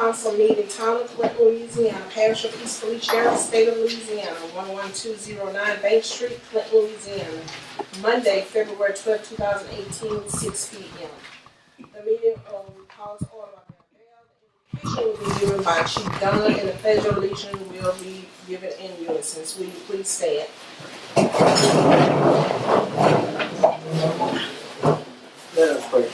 Council meeting, Town of Clinton, Louisiana, Parish of East Feliciana, State of Louisiana, 11209 Bank Street, Clinton, Louisiana, Monday, February 12, 2018, 6 p.m. The meeting will be called to order by Mayor Bell. The invocation will be given by Chief Donna, and the Pledge of Allegiance will be given in unison. Will you please stand? Let us pray.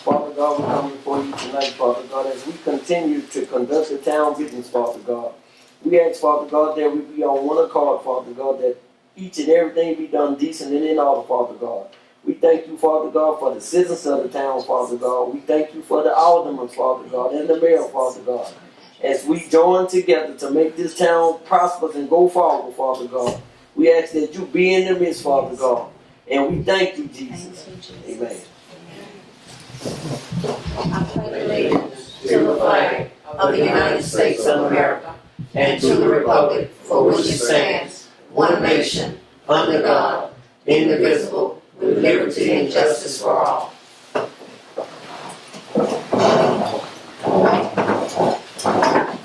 Father God, we come before you tonight, Father God, as we continue to conduct the town business, Father God. We ask, Father God, that we be on one accord, Father God, that each and everything be done decent and in order, Father God. We thank you, Father God, for the citizens of the town, Father God. We thank you for the aldermen, Father God, and the mayor, Father God. As we join together to make this town prosperous and go forward, Father God, we ask that you be in the midst, Father God. And we thank you, Jesus. Amen. I pledge allegiance to the flag of the United States of America and to the republic for which it stands, one nation, under God, indivisible, with liberty and justice for all.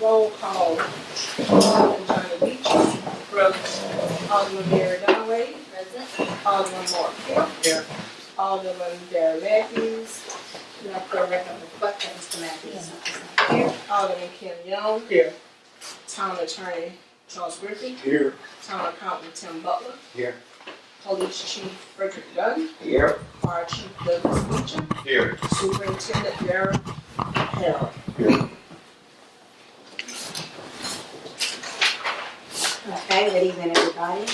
Roll call. Alderman Johnny Beach. Present. Alderman Mary Dunaway. Present. Alderman Mark Hill. Here. Alderman Darren Matthews. You have to record the reflect that Mr. Matthews. Here. Alderman Ken Young. Here. Town Attorney Charles Griffin. Here. Town Accountant Tim Butler. Here. Police Chief Frederick Dunn. Here. Fire Chief Douglas Beecher. Here. Superintendent Darren Harold. Here. Okay, good evening, everybody.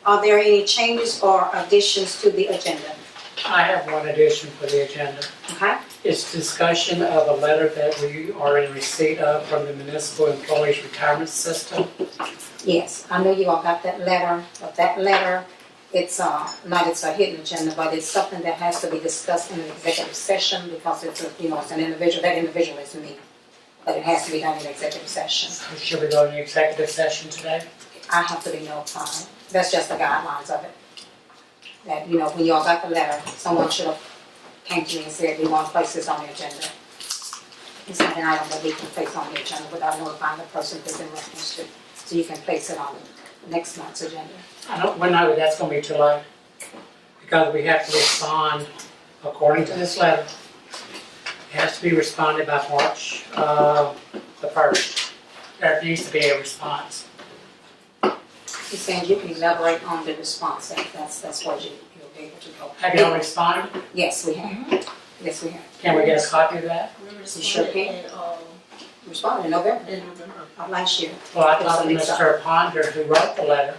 Are there any changes or additions to the agenda? I have one addition for the agenda. Okay. It's discussion of a letter that we are in receipt of from the Municipal Employees Retirement System. Yes, I know you all got that letter, but that letter, it's it's a hidden agenda, but it's something that has to be discussed in an executive session because it's it's an individual, that individual is me. But it has to be done in executive session. Should we go into executive session today? I have to be notified. That's just the guidelines of it. That, when y'all got the letter, someone should have came to me and said, we want to place this on the agenda. It's not an item that we can place on the agenda without notifying the person that's in reference to. So you can place it on next month's agenda. We know that's going to be too late because we have to respond according to this letter. It has to be responded by March the 1st. There needs to be a response. He's saying you can elaborate on the response. That's what you'll be able to go. Have you all responded? Yes, we have. Yes, we have. Can we get a copy of that? We sure can. Responded in November of last year. Well, I talked to Mr. Ponder who wrote the letter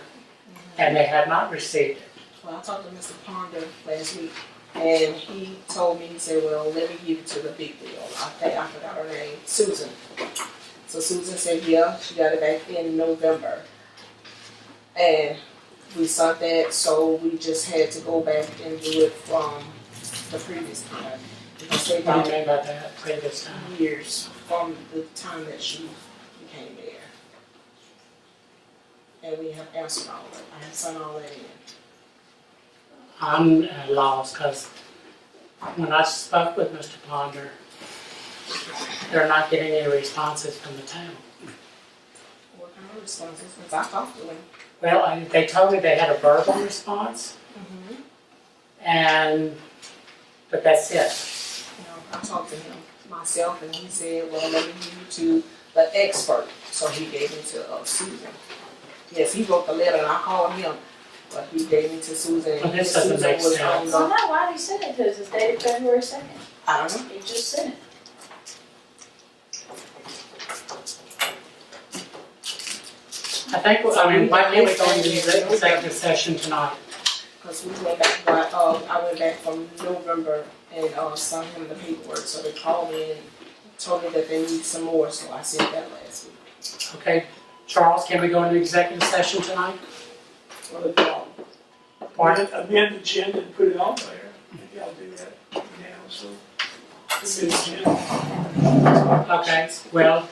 and they had not received it. Well, I talked to Mr. Ponder last week, and he told me, he said, well, let me give it to the big deal. I forgot her name, Susan. So Susan said, yeah, she got it back in November. And we sent that, so we just had to go back and do it from the previous time. Because they What do you got mean by that previous time? years from the time that she became mayor. And we have answered all of it. I have sent all that in. I'm lost because when I spoke with Mr. Ponder, they're not getting any responses from the town. What kind of responses? Because I talked to him. Well, they told me they had a verbal response, but that's it. I talked to him myself, and he said, well, let me give you to the expert. So he gave me to Susan. Yes, he wrote the letter, and I called him, but he gave me to Susan. Well, this doesn't make sense. Well, no, why did he send it to us? It's dated February 2nd. I don't know. He just sent it. Why can't we go into the executive session tonight? Because we went back, I went back from November and sent him the paperwork. So they called me and told me that they need some more, so I sent that last week. Okay, Charles, can we go into executive session tonight? What the problem? Pardon? Amend the agenda and put it on there. Maybe I'll do that now, so. Amend the agenda. Okay, well,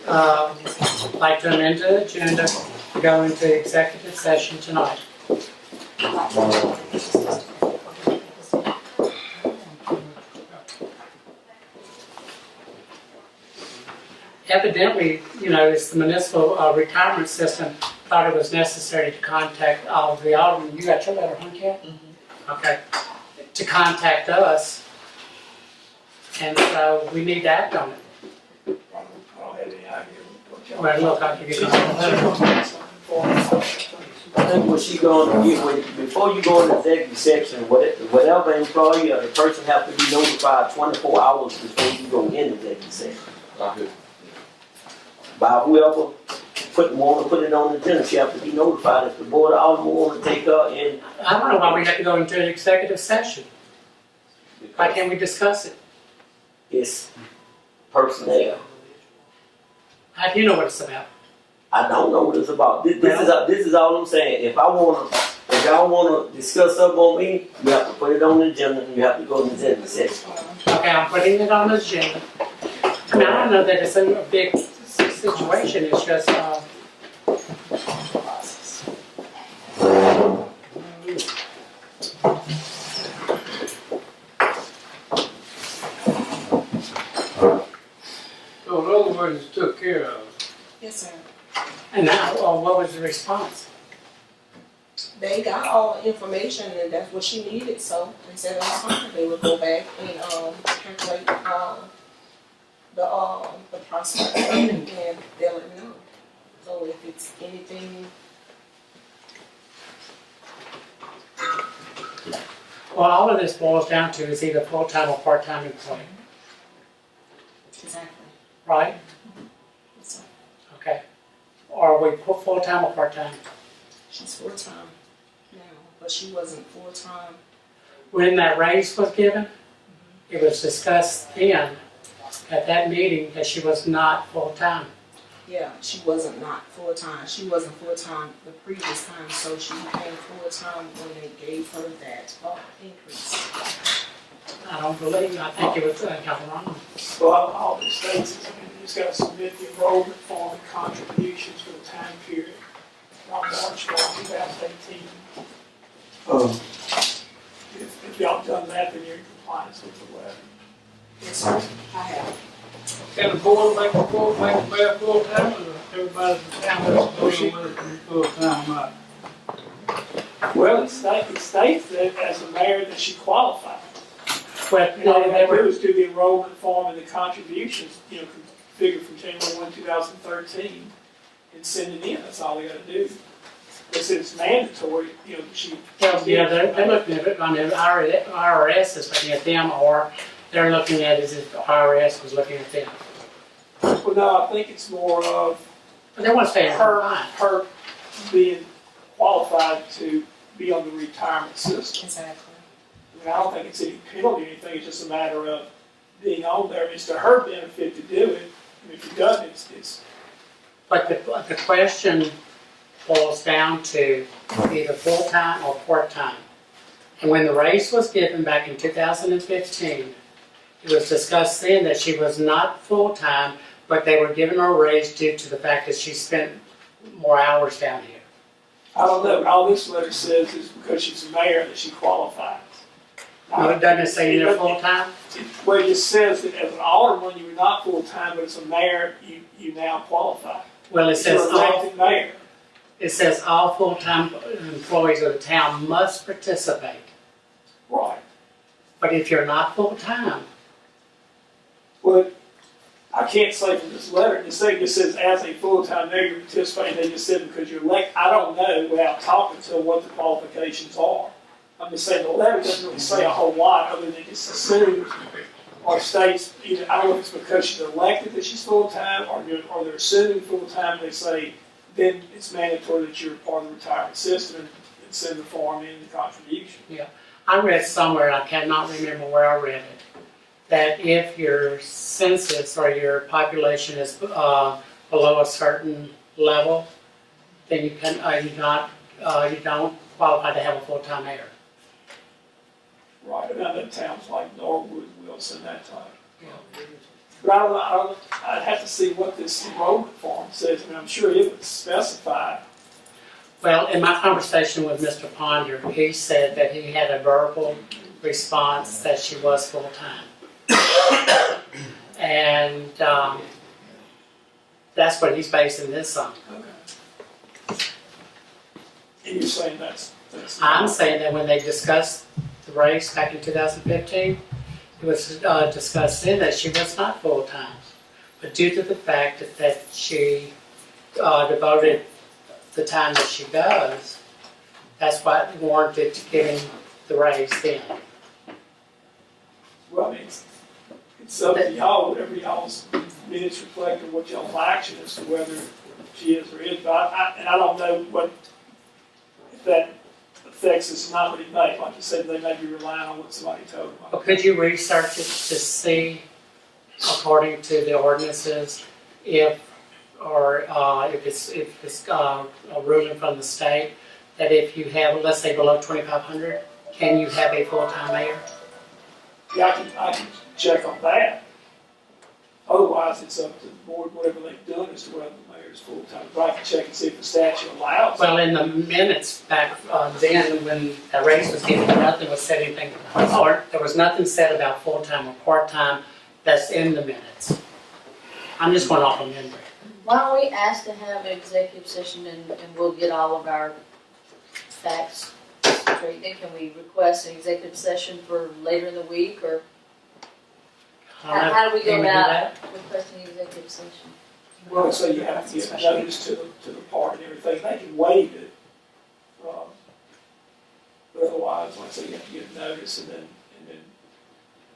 I'd like to amend the agenda to go into executive session tonight. evidently, it's the municipal retirement system thought it was necessary to contact all of the aldermen. You got your letter, huh, Kat? Okay. To contact us. And so we need to act on it. I don't have any idea what y'all. Well, look, I'll give you the I think what she going to get with, before you go into executive section, whatever employee or the person have to be notified 24 hours before you go into executive section. By whoever want to put it on the agenda, she have to be notified if the board of aldermen want to take her in. I don't know why we have to go into an executive session. Why can't we discuss it? It's personnel. How do you know what it's about? I don't know what it's about. This is all I'm saying. If y'all wanna discuss something on me, you have to put it on the agenda and you have to go to the executive session. Okay, I'm putting it on the agenda. I mean, I don't know that it's a big situation, it's just, So in other words, it's took care of. Yes, sir. and now, what was the response? They got all the information and that's what she needed, so they said it was fine. They would go back and, calculate, the prospect and they'll let me know. So if it's anything, Well, all of this boils down to is either full-time or part-time employee, exactly. right? So Okay. Or we put full-time or part-time? she's full-time now, but she wasn't full-time. When that raise was given, it was discussed then, at that meeting, that she was not full-time. Yeah, she wasn't not full-time. She wasn't full-time the previous time, so she became full-time when they gave her that increase. I don't believe, I think it was, got wrong. Well, all the states, I mean, you just gotta submit the enrollment form and contributions for the time period from March 2018. If y'all done that, then you're in compliance with the letter. Yes, sir. I have. Can the board make a mayor full-time, or everybody in the town has to go to full-time? Well, it states that as a mayor that she qualified. But And all they they have to do were, is do the enrollment form and the contributions, configured from January 1, 2013, and send it in. That's all they gotta do. They said it's mandatory, she. well, yeah, they're looking at it, I mean, IRS is looking at them, or they're looking at it as if the IRS was looking at them. Well, no, I think it's more of But they want to stay in line. her being qualified to be on the retirement system. Exactly. I mean, I don't think it's any penalty or anything, it's just a matter of being on there. It's to her benefit to do it. I mean, if she doesn't, it's But the question boils down to either full-time or part-time. And when the raise was given back in 2015, it was discussed then that she was not full-time, but they were giving her a raise due to the fact that she spent more hours down here. I don't know, all this letter says is because she's a mayor that she qualifies. No, it doesn't say you're full-time? Well, it just says that as an alderman, you're not full-time, but as a mayor, you now qualify. Well, You're elected mayor. it says all full-time employees of the town must participate. Right. But if you're not full-time, Well, I can't say from this letter, it says as a full-time mayor, you're participating, they just said because you're elected. I don't know without talking to them what the qualifications are. I'm just saying the letter doesn't really say a whole lot other than just assumes or states, I don't know if it's because she's elected that she's full-time or they're assuming full-time, they say then it's mandatory that you're part of the retirement system and send the form in, the contribution. I read somewhere, I cannot remember where I read it, that if your census or your population is below a certain level, then you can you don't qualify to have a full-time mayor. Right, and I know towns like Norwood, Wilson, that type. Yeah. But I don't know, I'd have to see what this enrollment form says. I mean, I'm sure it would specify. Well, in my conversation with Mr. Ponder, he said that he had a verbal response that she was full-time. And That's what he's basing this on. Okay. And you're saying that's I'm not- saying that when they discussed the race back in 2015, it was discussed then that she was not full-time. But due to the fact that she devoted the time that she does, that's what warranted giving the raise then. Well, I mean, it's up to y'all, whatever y'all's minutes reflect or what y'all's action as to whether she is or is. But I don't know what, if that affects us not what he made. Like you said, they may be relying on what somebody told them. But could you research it to see, according to the ordinances, if it's a ruling from the state, that if you have, let's say below 2,500, can you have a full-time mayor? Yeah, I can check on that. Otherwise, it's up to the board, whatever they've done as to whether the mayor is full-time. But I can check and see if the statute allows it. Well, in the minutes back then, when the raise was given, nothing was said anything, or there was nothing said about full-time or part-time. That's in the minutes. I'm just going off of memory. Why don't we ask to have an executive session and we'll get all of our facts straight? Then can we request an executive session for later in the week, or how do we go Can do about that? requesting an executive session? Well, so you have to give notice to the party and everything. They can waive it. But otherwise, like I say, you have to give notice and then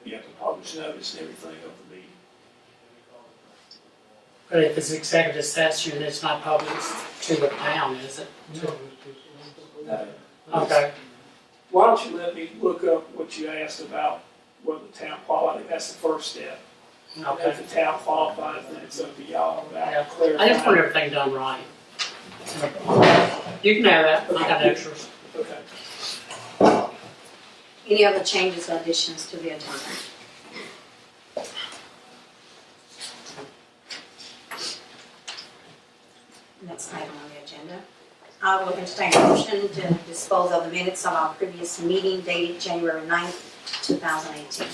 you have to publish notice and everything of the meeting. But if it's executive session, it's not public to the town, is it? Okay. Why don't you let me look up what you asked about whether the town qualified? That's the first step. Okay. If the town qualifies, then it's up to y'all Yeah. about clarifying. I just want everything done right. You can have that. I got extras. Okay. Any other changes or additions to the agenda? Next item on the agenda. I will entertain a motion to dispose of the minutes of our previous meeting dated January 9th, 2018.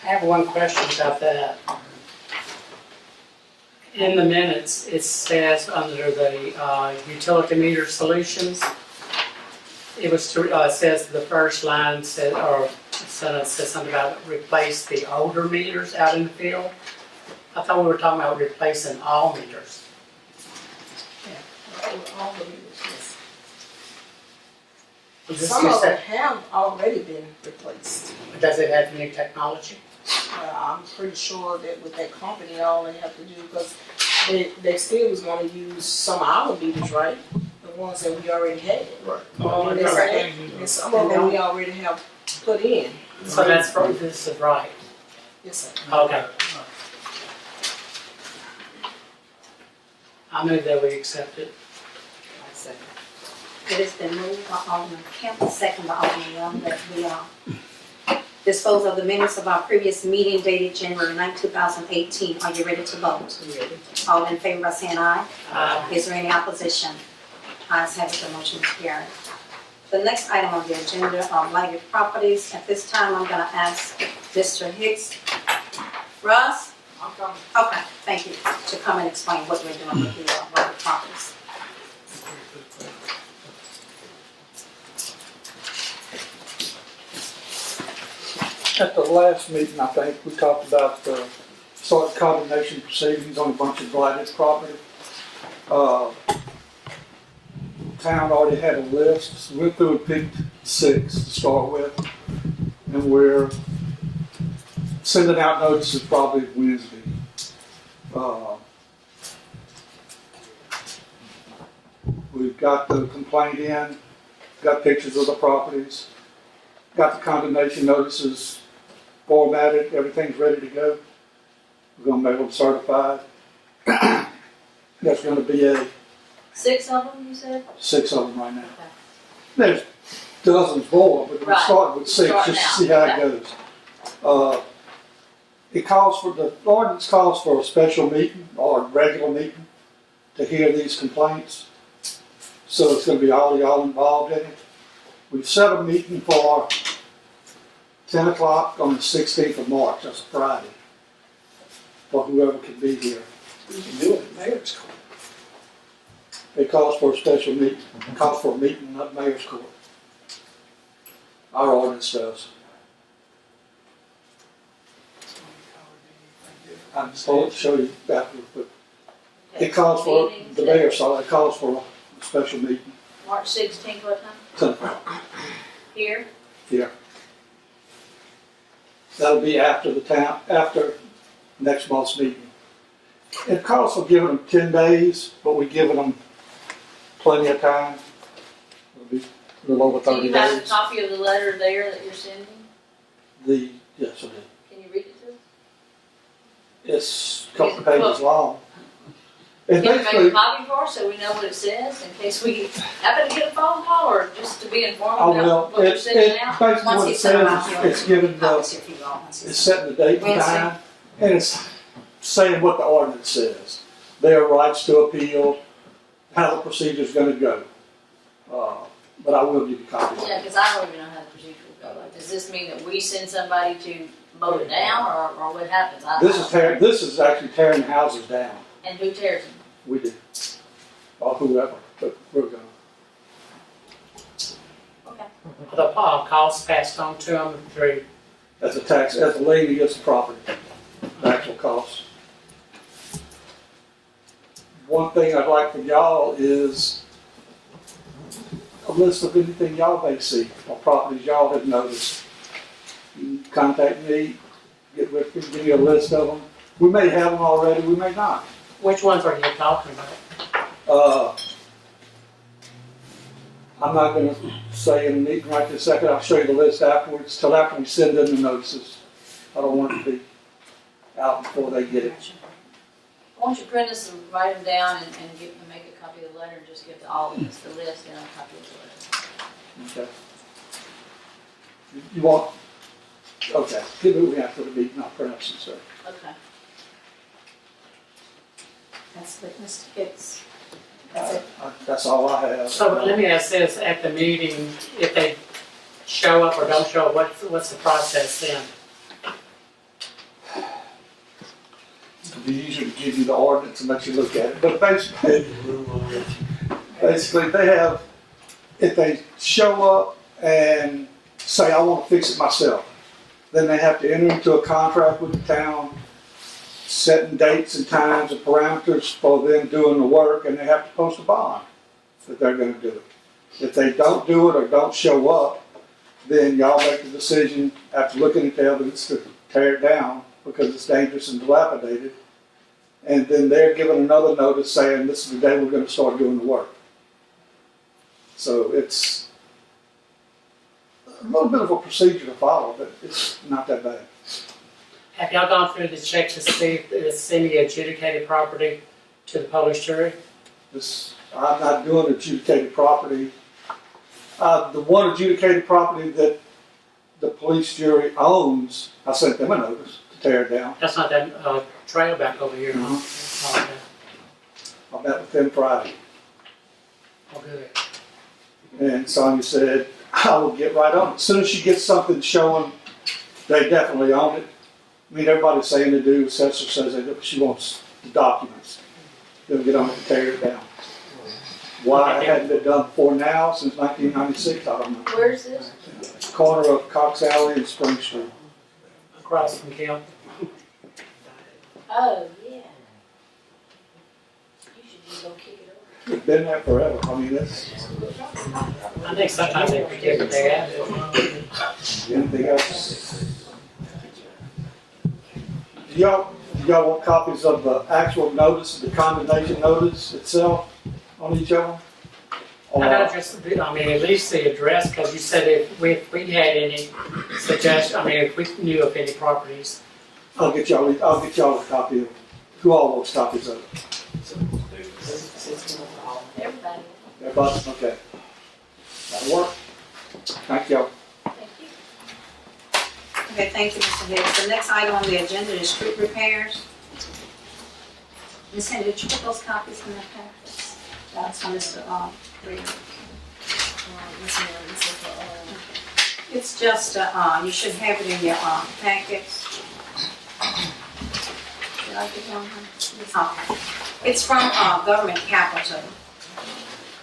I have one question about that. In the minutes, it says under the utility meter solutions, it was says the first line said, or sentence says something about replace the older meters out in the field. I thought we were talking about replacing all meters. All the meters, yes. Was this Some of just them have already been replaced. does it have new technology? I'm pretty sure that with that company, all they have to do, because they still was gonna use some of our meters, right? The ones that we already had. Right. And they say- and some of them we already have put in. So that's this is right. Yes, sir. Okay. I move that we accept it. It has been moved by Alderman Kemp, second by Alderman Young, that we dispose of the minutes of our previous meeting dated January 9th, 2018. Are you ready to vote? All in favor by saying aye? Is there any opposition? Ayes have it, the motion is carried. The next item on the agenda are blighted properties. At this time, I'm going to ask Mr. Hicks. Russ? Okay, thank you, to come and explain what we're doing with the blighted properties. At the last meeting, I think, we talked about sort of condemnation proceedings on a bunch of blighted property. Town already had a list, so we went through and picked 6 to start with. And we're sending out notices probably Wednesday. We've got the complaint in, got pictures of the properties, got the condemnation notices formatted, everything's ready to go. We're gonna be able to certify it. There's gonna be 6 of them, you said? 6 of them right now. Okay. There's dozens more, but we're Right. starting with 6 Starting just to out, see how okay. it goes. The ordinance calls for a special meeting or a regular meeting to hear these complaints. So it's gonna be all y'all involved in it. We've set a meeting for 10 o'clock on the 16th of March, that's Friday. for whoever can be here. You can do it at mayor's court. It calls for a special meeting, it calls for a meeting, not mayor's court. Our ordinance does. I'm supposed to show you afterwards, but it calls for, the mayor saw, it calls for a special meeting. March 16th, what time? 10 o'clock. Here? That'll be after the town, after next month's meeting. It calls for giving them 10 days, but we're giving them plenty of time. It'll be a little over Do 30 you have a days. copy of the letter there that you're sending? Yes, I do. Can you read it to us? It's a couple of pages long. It's Can you make basically, a copy for us so we know what it says in case we happen to get a phone call or just to be informed I about will, what you're it sending out? basically Once what you it send them out, says, you'll it's giving the, copies if you want. Once you it's send setting the date and Wednesday. time, and it's saying what the ordinance says. Their rights to appeal, how the procedure's gonna go. But I will give you copies. Yeah, because I don't even know how the procedure will go. Like, does this mean that we send somebody to mow it down or what happens? This is actually tearing houses down. And who tears them? We do. Or whoever, but we're gonna. Okay. The costs passed on to them through, As a tax, as a lien against the property, the actual cost. One thing I'd like from y'all is a list of anything y'all may see, or properties y'all have noticed. You can contact me, get with me, give me a list of them. We may have them already, we may not. which ones are you talking about? I'm not gonna say in the meeting right this second, I'll show you the list afterwards, till after we send them the notices. I don't want it to be out before they get it. Why don't you print us and write them down and make a copy of the letter and just give to all of us the list and a copy of the letter. Okay. You want, okay, give it we after the meeting, I'll print up some stuff. Okay. That's witness tickets. That's it. That's all I have. So let me ask this, at the meeting, if they show up or don't show up, what's the process then? It'd be easier to give you the ordinance and let you look at it, but basically, they have, if they show up and say, I want to fix it myself, then they have to enter into a contract with the town, setting dates and times and parameters for them doing the work, and they have to post a bond that they're gonna do it. If they don't do it or don't show up, then y'all make the decision after looking at the evidence to tear it down because it's dangerous and dilapidated. And then they're given another notice saying this is the day we're gonna start doing the work. So it's a little bit of a procedure to follow, but it's not that bad. Have y'all gone through the check to see if it's any adjudicated property to the police jury? I'm not doing adjudicated property. The one adjudicated property that the police jury owns, I sent them a notice to tear it down. That's not that trail back over here, huh? Oh, okay. I met with them Friday, Oh, good. and Sonia said, I will get right on it. As soon as she gets something showing they definitely own it, I mean, everybody's saying they do, Assessor says she wants the documents. They'll get on it and tear it down. Why it hadn't been done before now, since 1996, I don't know. Where is this? Corner of Cox Alley and Spring Street. Across from Kelp. Oh, yeah. You should just go kick it over. It's been there forever. I mean, it's, I think sometimes they forget what they have. anything else? Do y'all want copies of the actual notice, the condemnation notice itself on each of them? Or- I know just, I mean, at least the address, because you said if we had any suggestions, I mean, if we knew of any properties. I'll get y'all a copy of, who all wants copies of it? Everybody. Everybody? Okay. That'll work. Thank y'all. Thank you. Okay, thank you, Mr. Hicks. The next item on the agenda is street repairs. Ms. Henry, did you put those copies in the packets? That's from Mr. Freeman. It's just, you should have it in your packets. like to go on? Okay. It's from, Government Capital.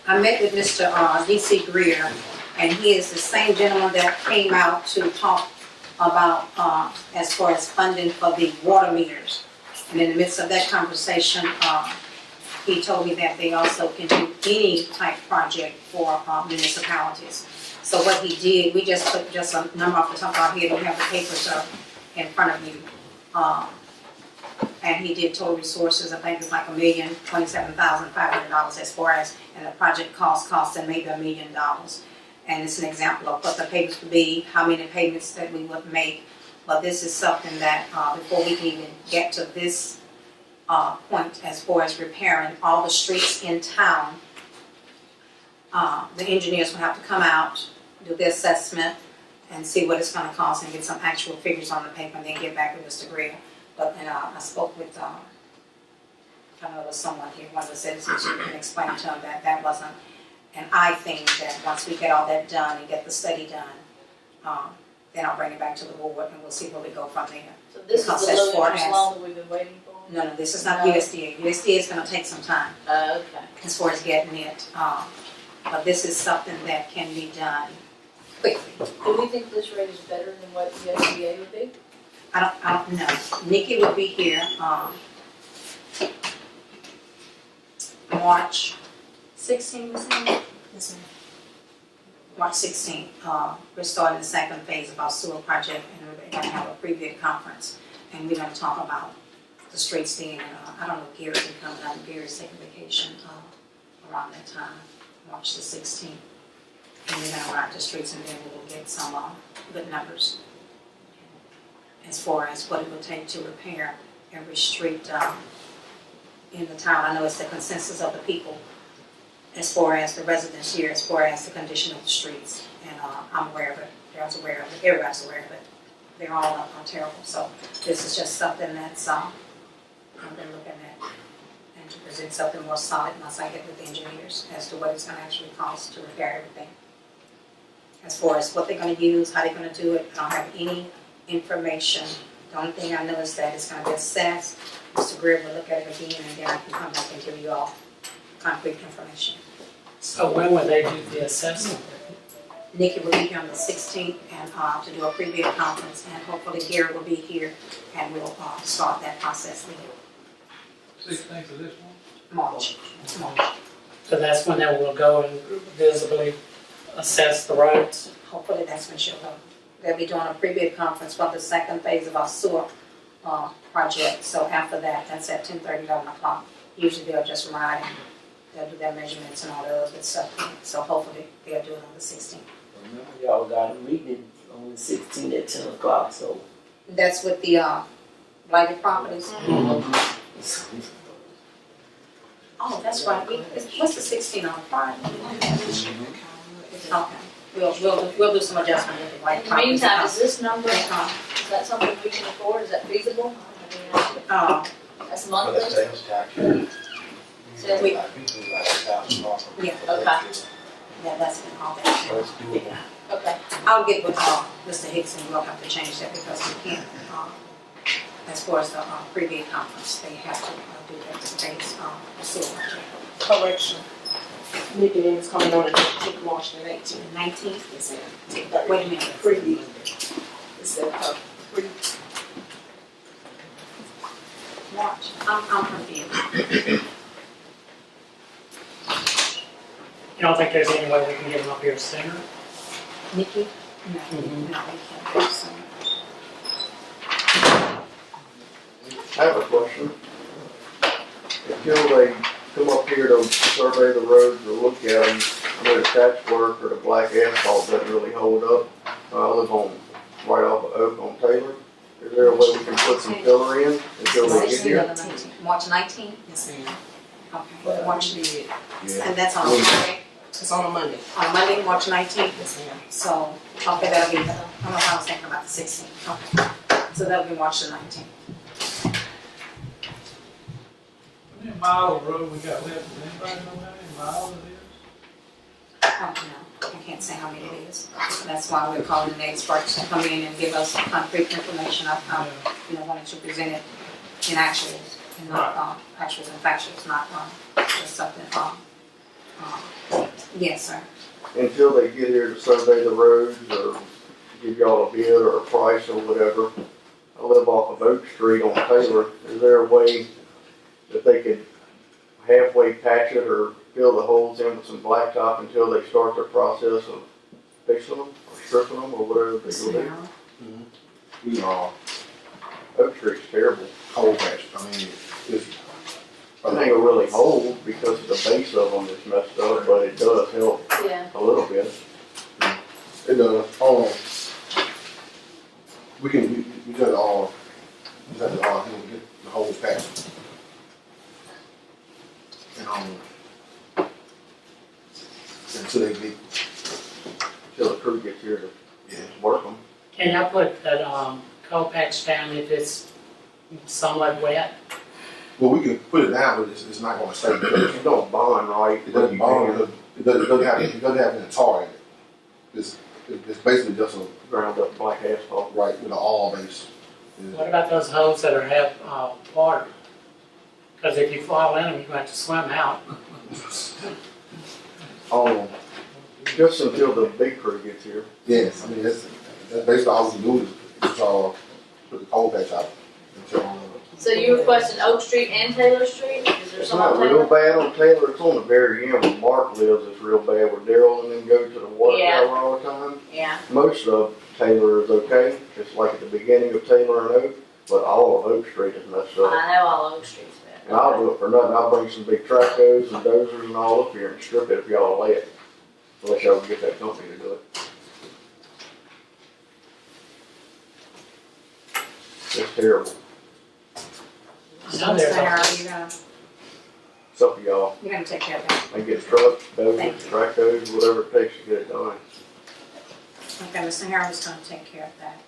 I met with Mr. D.C. Greer, and he is the same gentleman that came out to talk about, as far as funding for the water meters. And in the midst of that conversation, he told me that they also can do any type project for municipalities. So what he did, we just took just a number off the top of our head, we have the papers up in front of you. And he did total resources, I think it's like $1,027,500 as far as, and the project cost them maybe $1 million. And it's an example of what the payments would be, how many payments that we would make. But this is something that, before we can even get to this point as far as repairing all the streets in town, the engineers will have to come out, do the assessment, and see what it's gonna cost and get some actual figures on the paper and then get back with Mr. Greer. But, I spoke with, I know there was someone here, one of the citizens who can explain to him that that wasn't. And I think that once we get all that done and get the study done, then I'll bring it back to the board and we'll see where we go from there. So this is Because the as low far interest as- loan that we've been waiting for? No, this is not No. USDA. USDA is gonna take some time Okay. as far as getting it. But this is something that can be done quickly. Do we think this rate is better than what the USDA would be? I don't know. Nikki will be here, March 16th, was it? Yes, ma'am. March 16th. We're starting the second phase of our sewer project, and we're gonna have a pre-bid conference. And we're gonna talk about the streets then, I don't know if Gary can come down, Gary's taking vacation, around that time, March the 16th. And we're gonna ride the streets and then we'll get some, good numbers as far as what it will take to repair every street, in the town. I know it's the consensus of the people as far as the residents here, as far as the condition of the streets. And, I'm aware of it, Daryl's aware of it, everybody's aware of it. They're all terrible, so this is just something that's, I've been looking at, and to present something more solid once I get with the engineers as to what it's gonna actually cost to repair everything. As far as what they're gonna use, how they're gonna do it, I don't have any information. The only thing I know is that it's gonna be assessed. Mr. Greer will look at it again, and then I can come back and give you all concrete information. So when would they do the assessment? Nikki will be here on the 16th and to do a pre-bid conference, and hopefully Gary will be here, and we'll start that process then. 16th of this month? March. So that's when they will go and visibly assess the roads? Hopefully that's when she'll go. They'll be doing a pre-bid conference for the second phase of our sewer project. So after that, that's at 10:30, 11 o'clock. Usually they'll just ride and they'll do their measurements and all the other good stuff. So hopefully they'll do it on the 16th. Remember, y'all got a meeting on the 16th at 10 o'clock, so. That's with the blighted properties. Oh, that's right. What's the 16th on Friday? Okay. We'll do some adjustment with the blighted In the properties. meantime, is this number, is that something we can afford? Is that feasible? That's monthly? That's sales tax. Sales- We- Like $1,000. Yeah. Okay. Yeah, that's been all that. Let's do it. Yeah. Okay. I'll get with Mr. Hicks and we'll have to change that because we can't, as far as the pre-bid conference, they have to do that phase, sewer project. Correction. Nikki Lynn is coming on and take March the 19th. 19th, Yes, ma'am. Take that. wait a minute. Pre-bid. It's a pre. March, I'm confused. You don't think there's any way we can get them up here sooner? Nikki? No, Mhm. no, we can't do so. I have a question. Until they come up here to survey the roads or look at them, the patchwork or the black asphalt doesn't really hold up. I live on, right off of Oak on Taylor. Is there a way we can put some filler in until they get here? March 19th? Yes, ma'am. Okay, March, Bid. and that's on a Monday, It's on a Monday. on Monday, March 19th. Yes, ma'am. So, okay, that'll be, I don't know how I was thinking about the 16th, okay. So that'll be March the 19th. How many miles of road we got left? Does anybody know how many miles it is? I don't know, I can't say how many it is. That's why we're calling the experts to come in and give us concrete information. I wanted to present it in actuals, and not, actuals and factuals, not, just something, yes, sir. Until they get here to survey the roads or give y'all a bid or a price or whatever. I live off of Oak Street on Taylor. Is there a way that they could halfway patch it or fill the holes in with some blacktop until they start their process of fixing them or stripping them or whatever they Mr. do? Harold? We are Oak Street's terrible. cold patch, I mean, it's. I think it really hold because the base of them is messed up, but it does help Yeah. a little bit. It does, we can, we got it all, we got it all, I think we get the whole patch. And, until they get, Till the crew gets here to yeah, work them. Can y'all put that, cold patch down if it's somewhat wet? well, we can put it down, but it's not gonna stay, because It don't bond right. it doesn't bond, it doesn't have any tar in it. It's basically just a, Ground up black asphalt. right, with an all base. What about those holes that have, water? Cause if you fall in them, you're going to have to swim out. Just until the big crew gets here. Yes, I mean, that's basically all we can do is put the cold patch out until, So you requesting Oak Street and Taylor Street? Is there It's some not on real Taylor? bad on Taylor, it's on the very end where Mark lives, it's real bad where Daryl and them go to the water Yeah. tower all the time. Yeah. Most of Taylor is okay, just like at the beginning of Taylor and Oak, but all of Oak Street is messed up. I know all Oak Street's bad. And I'll do it for nothing, I'll bring some big tractors and dozers and all up here and strip it if y'all let it. Unless y'all can get that company to do it. It's terrible, Now there's Mr. a- Harold, it's up to y'all. you're gonna take care of that. They get trucks, Thank dozers, you. tractors, whatever it takes to get it done. Okay, Mr. Harold's gonna take care of that.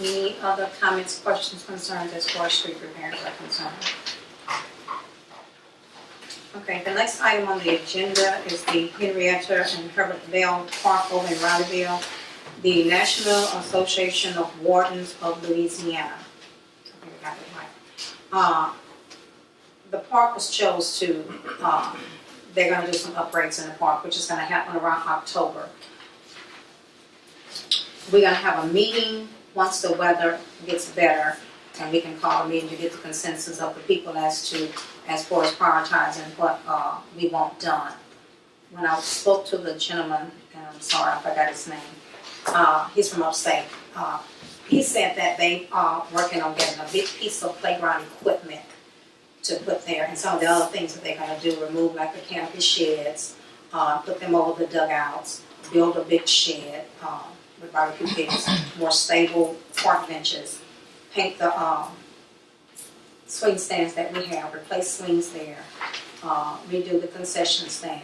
Any other comments, questions, concerns as far as street repairs are concerned? Okay, the next item on the agenda is the Henrietta and Herbert Bell Park over in Rileyville, the National Association of Wardens of Louisiana. I think I got it right. The park was chose to, they're gonna do some upgrades in the park, which is gonna happen around October. We're gonna have a meeting once the weather gets better, and we can call a meeting to get the consensus of the people as far as prioritizing what, we want done. When I spoke to the gentleman, and I'm sorry, I forgot his name, he's from upstate, he said that they are working on getting a big piece of playground equipment to put there, and some of the other things that they're gonna do, remove like the canopy sheds, put them over the dugouts, build a big shed, with barbecue pits, more stable park benches, paint the, swing stands that we have, replace swings there, redo the concession stand.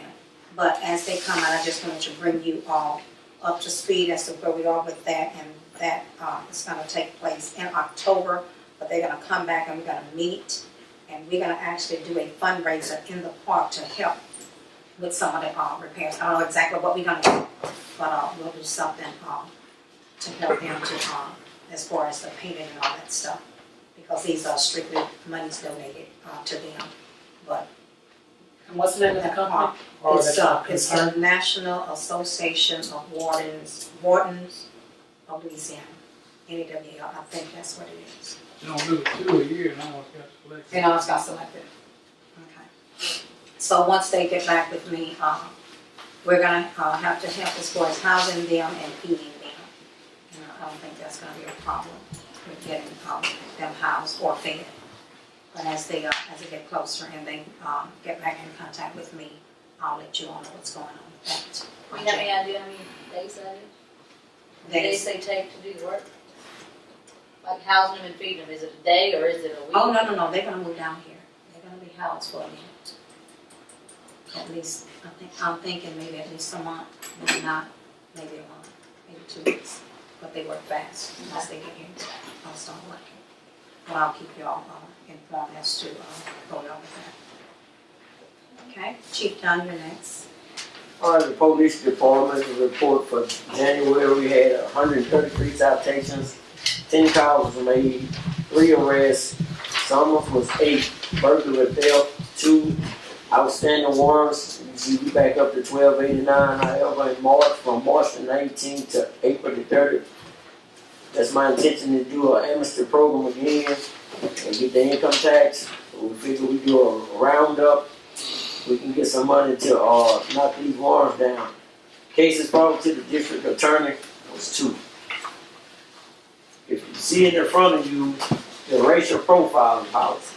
But as they come out, I just wanted to bring you all up to speed as to where we are with that, and that, is gonna take place in October, but they're gonna come back and we're gonna meet, and we're gonna actually do a fundraiser in the park to help with some of the, repairs. I don't know exactly what we're gonna do, but, we'll do something, to help them to, as far as the painting and all that stuff, because these are strictly monies donated, to them, but. And what's the name of the company? Or It's, the it's concern? the National Association of Wardens of Louisiana, NAWL, I think that's what it is. You don't do 2 a year and almost got selected. And it's got selected. Okay. So once they get back with me, we're gonna, have to help as far as housing them and feeding them. And I don't think that's gonna be a problem with getting, them housed or fed. But as they get closer and they, get back in contact with me, I'll let you all know what's going on with that. Do you have any idea how many days that is? Days they take to do the work? Like housing them and feeding them, is it a day or is it a week? Oh, no, they're gonna move down here. They're gonna be housed for a minute. At least, I'm thinking maybe at least a month, maybe not, maybe a month, maybe 2 weeks. But they work fast once they get here. I'll start working. But I'll keep you all informed as to, go on with that. Okay, Chief Dunn, you're next. All right, the police department report for January, we had 133 citations, 10 calls were made, 3 arrests, some of them was 8 burglary theft, 2 outstanding warrants. You see, we back up to 1289. However, in March, from March the 19th to April the 30th, that's my intention to do an amnesty program again and get the income tax. We figure we do a roundup. We can get some money to knock these warrants down. Cases brought to the district attorney was 2. If you see it in front of you, the racial profiling policy.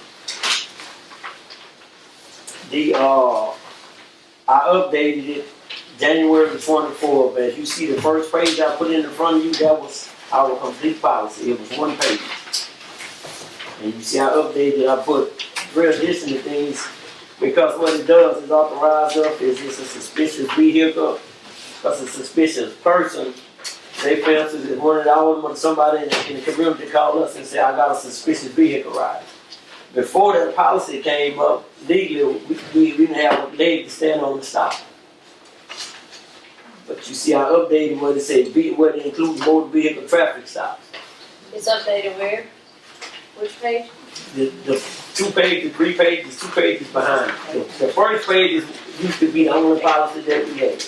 I updated it January the 24th. As you see, the first page I put in front of you, that was our complete policy. It was 1 page. And you see, I updated. I put 3 additional things because what it does is authorize us is it's a suspicious vehicle, because a suspicious person. Say, for instance, if one of when somebody in the community called us and said, I got a suspicious vehicle ride. Before that policy came up, legally, we didn't have a leg to stand on the stop. But you see, I updated what it said, what it includes motor vehicle traffic stops. It's updated where? Which page? The 2 pages, 3 pages, 2 pages behind. The first page used to be the only policy that we had.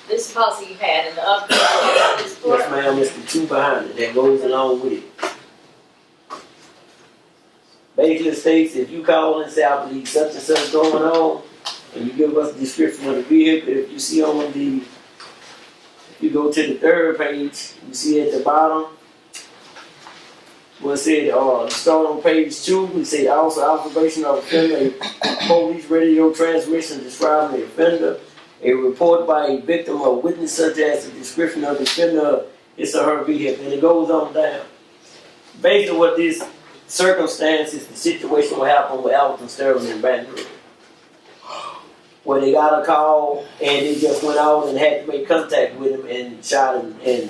This is the policy you had, and the update is for. Yes, ma'am, it's the 2 behind it that goes along with it. Basically states if you call and say, I believe such and such going on, and you give us a description of the vehicle, if you see on if you go to the 3rd page, you see at the bottom, where it said, start on page 2, we say also observation of offender, a police radio transmission describing the offender, a report by a victim or witness such as a description of the offender, his or her vehicle, and it goes on down. Basically what this circumstance is, the situation will happen with Alton Sterling and Baton Rouge, where they got a call and they just went out and had to make contact with him and shot him, and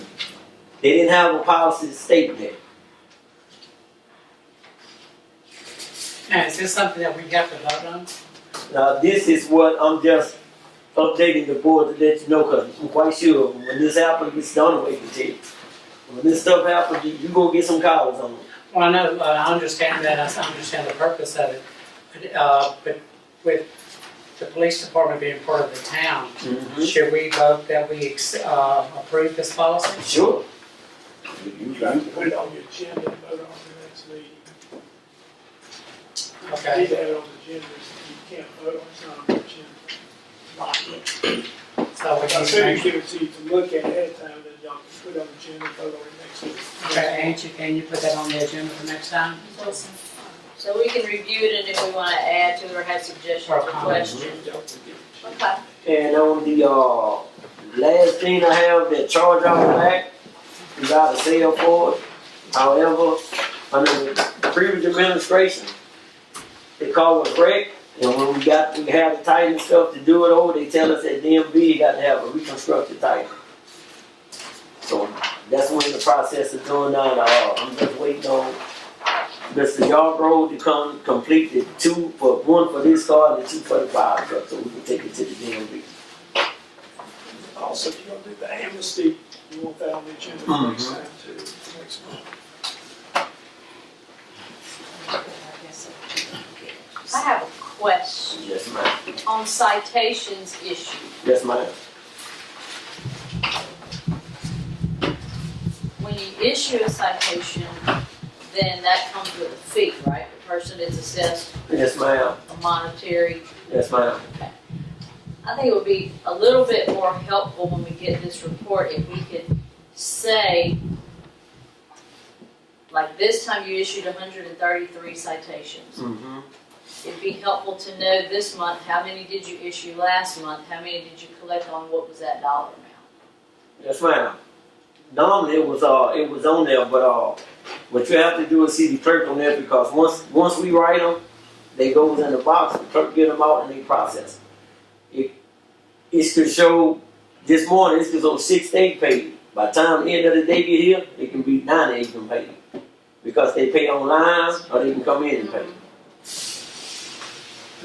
they didn't have a policy statement there. Now, is this something that we have to vote on? Now, this is what I'm just updating the board to let you know, because I'm quite sure when this happens, it's the only way to tell you. When this stuff happens, you're going to get some calls on it. Well, I know, I understand that, I understand the purpose of it, but with the police department being part of the town, should we vote that we approve this policy? Sure. You can put it on your agenda and vote on the next meeting. Okay. You need to have it on the agenda, so you can't vote on it, it's not on the agenda. So we As can soon as make, you give it to you to look at ahead of time, then y'all can put it on the agenda and vote on it next week. okay, can you put that on the agenda for next time? So we can review it, and if we want to add to it or have suggestions or questions. Okay. And on the last thing I have, that charge off back, we got a sale for it. However, under the previous administration, they call it wreck. And when we have the title stuff to do it over, they tell us at DMV you got to have a reconstructed title. So that's when the process is going on. I'm just waiting on Mr. Yarbrough to come complete the 2 for 1 for this car and the 2 for the fire truck, so we can take it to the DMV. Also, if you're gonna do the amnesty, you want that on the agenda for next time too, next month. I have a question Yes, ma'am. on citations issued. Yes, ma'am. When you issue a citation, then that comes with a fee, right? The person is assessed Yes, ma'am. a monetary. Yes, ma'am. I think it would be a little bit more helpful when we get this report if we could say, like this time you issued 133 citations. Mm-hmm. It'd be helpful to know this month, how many did you issue last month? How many did you collect on? What was that dollar amount? Yes, ma'am. Normally it was on there, but what you have to do is see the clerk on there, because once we write them, they goes in the box. The clerk get them out and they process. It's to show this morning. It's on 6 to 8 paid. By the time the end of the day get here, it can be 9 to 8 can pay, because they pay online or they can come in and pay.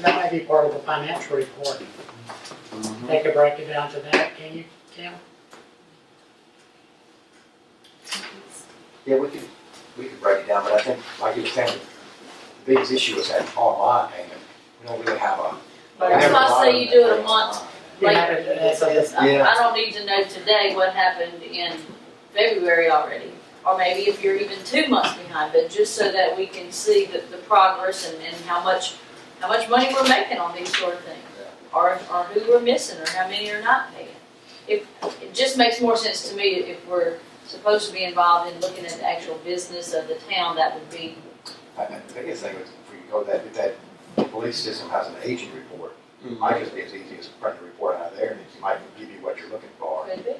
That might be part of the financial report. They could break it down to that, can you, Kim? Yeah, we could break it down, but I think, like you were saying, the biggest issue is that online payment. We don't really have a. That's why I say you do it a month Yeah, later. that's a- Because Yeah. I don't need to know today what happened in February already. Or maybe if you're even 2 months behind, but just so that we can see the progress and how much money we're making on these sort of things. Or who we're missing, or how many are not paying. It just makes more sense to me if we're supposed to be involved in looking at the actual business of the town, that would be. I think the biggest thing is if we go that, if that police system has an aging report, it might just be as easy as printing a report out of there, and it might give you what you're looking for. Could be.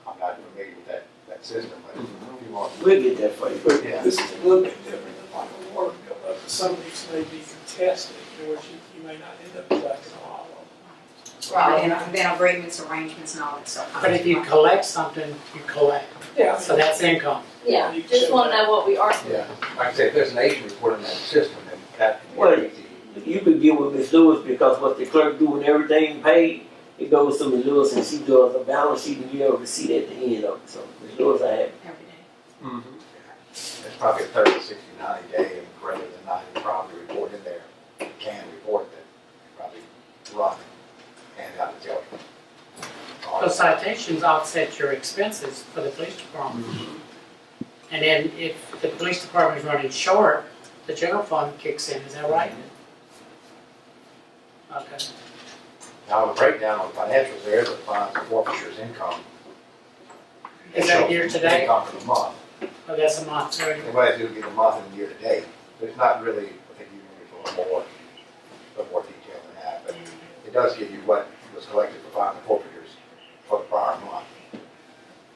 I'm not familiar with that system, but if you want. We'll get that for you. Yeah. This is a little bit different than like a water bill, though, 'cause some of these may be contested, in which you may not end up collecting a lot of them. Right, and then agreements, arrangements, and all that stuff. But if you collect something, you collect, Yeah. so that's income. Yeah, just wanna know what we are. Yeah, like I say, if there's an aging report in that system, then that can Well, be easy. You could get with Ms. Lewis because what the clerk do when everything paid, it goes to Ms. Lewis and she does a balance sheet and you have a receipt at the end of it. So Ms. Lewis, I have. Every day. Mm-hmm. There's probably a 30, 60, 90 day, and greater than 90 property report in there. You can report that, you probably run and out to tell you. So citations offset your expenses for the police department. And then if the police department is running short, the general fund kicks in, is that right? Okay. Now, the breakdown on financials there, the fines and forfeitures income. Is that Shows year to date? Income for the month. Oh, that's a month, right? They might do get a month and year to date, but it's not really, I think you can get a little more detail than that, but it does give you what was collected for fines and forfeitures for the prior month.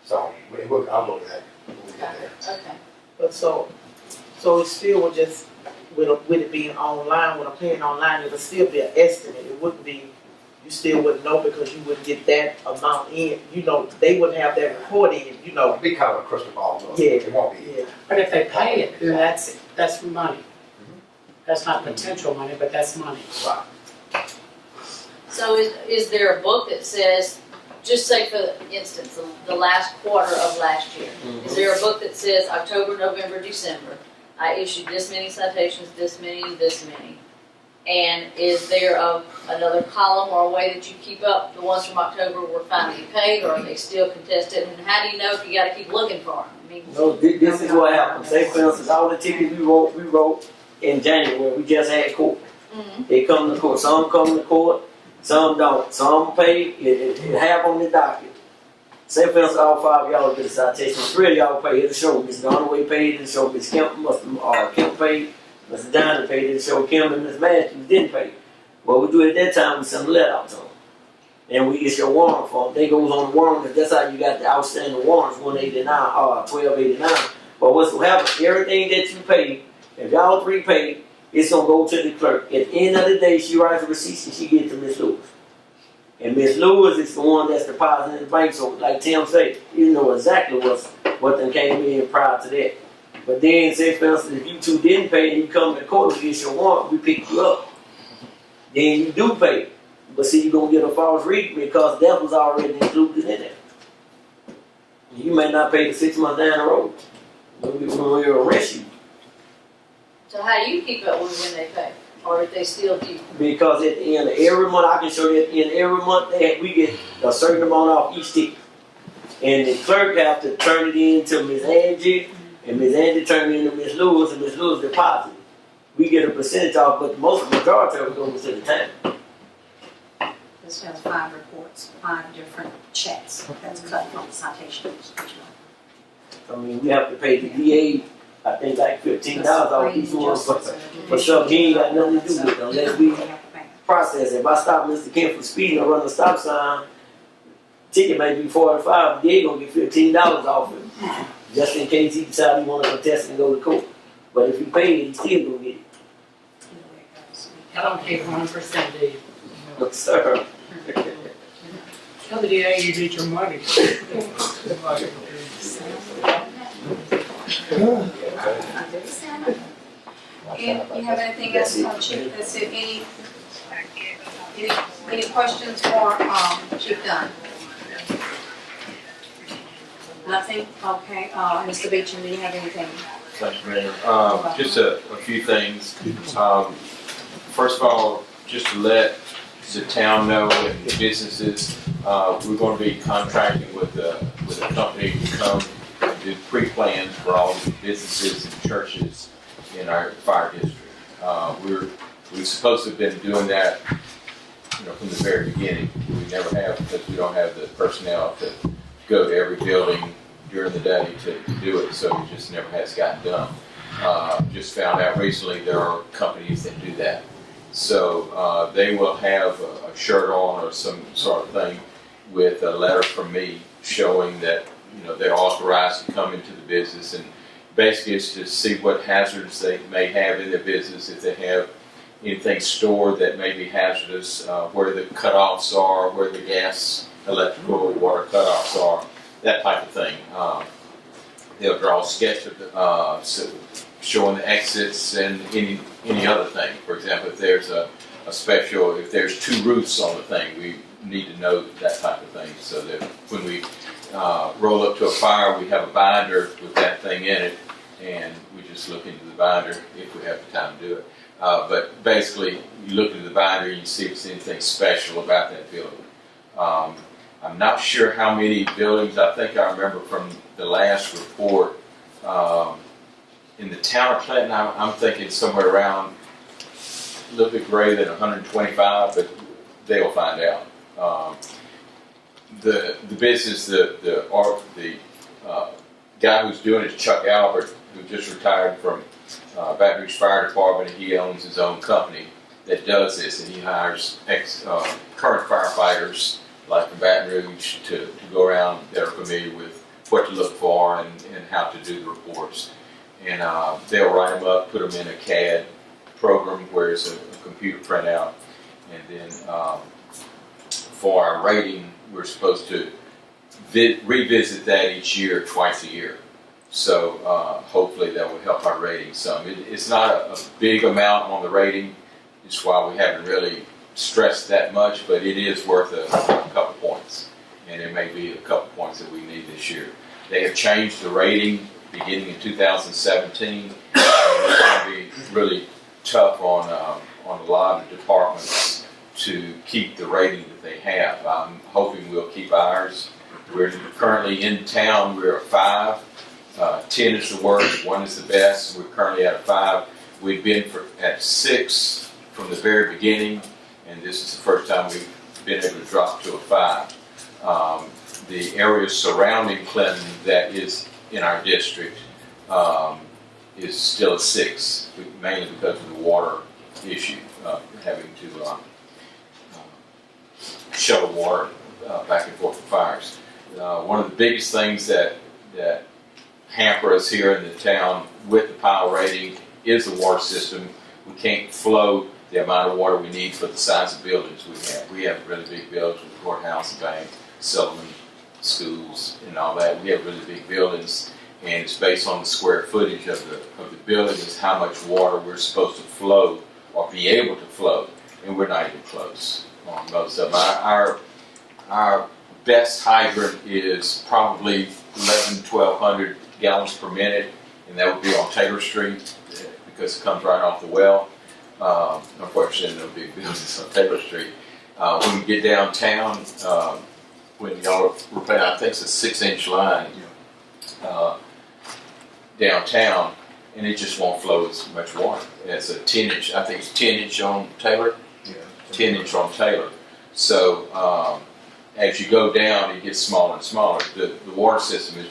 So, I'll go with that when we get there. Okay. But so it still would just, with it being online, when I'm paying online, it'll still be an estimate. It wouldn't be, you still wouldn't know because you wouldn't get that amount in. You know, they wouldn't have that report in, you know. It'll be kind of a crystal ball look. Yeah. It won't be. Yeah. But if they pay it, then that's money. That's not potential money, but that's money. Right. So is there a book that says, just say for instance, the last quarter of last year, is there a book that says October, November, December, I issued this many citations, this many, and is there another column or a way that you keep up the ones from October were finally paid, or are they still contested, and how do you know if you gotta keep looking for them? I mean, No, this is what happened. Say for instance, all the tickets we wrote in January, we just had court. mhm. They come to court. Some come to court, some don't. Some pay, it half on the docket. Say for instance, all 5 of y'all get a citation. 3 of y'all paid, it'll show Ms. Donaway paid, it'll show Ms. Kemp, Kemp paid, Mr. Johnson paid, it'll show Kim and Ms. Matthews didn't pay. What we do at that time, we send a letter out to them. And we issue a warrant for them. They goes on the warrant, that's how you got the outstanding warrants, 189 or 1289. But what's gonna happen, everything that you pay, if y'all 3 pay, it's gonna go to the clerk. At the end of the day, she writes a receipt and she gets to Ms. Lewis. And Ms. Lewis is the one that's depositing in the bank. So like Tim said, you know exactly what then came in prior to that. But then say for instance, if you 2 didn't pay and you come to court and get your warrant, we pick you up. Then you do pay. But see, you're gonna get a false reading because that was already included in it. You may not pay the 6 months down the road. When we arrest you. So how do you keep up with when they pay, or if they still do? Because at the end of every month, I can show you at the end of every month, we get a certain amount off each ticket. And the clerk have to turn it in to Ms. Angie, and Ms. Angie turn it in to Ms. Lewis, and Ms. Lewis deposit. We get a percentage off, but the majority of it goes to the town. This has 5 reports, 5 different checks that's cut from the citations. I mean, we have to pay the DA, I think like $15 off each one for stuff he ain't got nothing to do with it unless we process it. If I stop Mr. Kemp from speeding or run a stop sign, ticket may be $45, the DA gonna get $15 off it, just in case he decides he wanna contest and go to court. But if he paid, he still gonna get it. I don't take 1%, do you? Look, sir. Tell the DA you get your money. You have anything else, Chief? That's it. Any questions for Chief Dunn? Nothing? Okay, Mr. Beecham, do you have anything? Thank you, Mayor. Just a few things. First of all, just to let the town know and the businesses, we're going to be contracting with a company to come and do pre-plans for all the businesses and churches in our fire district. We're supposed to have been doing that, from the very beginning. We never have because we don't have the personnel to go to every building during the day to do it, so it just never has gotten done. Just found out recently there are companies that do that. So they will have a shirt on or some sort of thing with a letter from me showing that they're authorized to come into the business, and basically it's to see what hazards they may have in their business, if they have anything stored that may be hazardous, where the cutoffs are, where the gas, electrical, water cutoffs are, that type of thing. They'll draw a sketch of showing the exits and any other thing. For example, if there's if there's two roofs on the thing, we need to know that type of thing, so that when we roll up to a fire, we have a binder with that thing in it, and we just look into the binder if we have the time to do it. But basically, you look into the binder and you see if there's anything special about that building. I'm not sure how many buildings. I think I remember from the last report, in the town of Clinton, I'm thinking somewhere around a little bit greater than 125, but they'll find out. The business, the guy who's doing it is Chuck Albert, who just retired from Baton Rouge Fire Department. He owns his own company that does this, and he hires current firefighters like from Baton Rouge to go around that are familiar with what to look for and how to do the reports. And they'll write them up, put them in a CAD program where it's a computer printout, and then for our rating, we're supposed to revisit that each year, twice a year. So hopefully that will help our rating some. It's not a big amount on the rating. It's why we haven't really stressed that much, but it is worth a couple points. And it may be a couple points that we need this year. They have changed the rating beginning in 2017. And it's going to be really tough on a lot of departments to keep the rating that they have. I'm hoping we'll keep ours. We're currently in town, we're a 5. 10 is the worst, 1 is the best. We're currently at a 5. We've been at 6 from the very beginning, and this is the first time we've been able to drop to a 5. The area surrounding Clinton that is in our district is still a 6, mainly because of the water issue, having to shuttle water back and forth for fires. One of the biggest things that hamper us here in the town with the pile rating is the water system. We can't flow the amount of water we need for the size of buildings we have. We have really big buildings with the courthouse, the bank, Sullivan, schools, and all that. We have really big buildings, and it's based on the square footage of the building is how much water we're supposed to flow or be able to flow, and we're not even close on most of them. Our best hydrant is probably 1,200 gallons per minute, and that would be on Taylor Street because it comes right off the well. Unfortunately, no big buildings on Taylor Street. When we get downtown, when y'all repair, I think it's a 6-inch line downtown, and it just won't flow as much water. It's a 10-inch, I think it's 10-inch on Taylor. Yeah. 10-inch on Taylor. So as you go down, it gets smaller and smaller. The water system is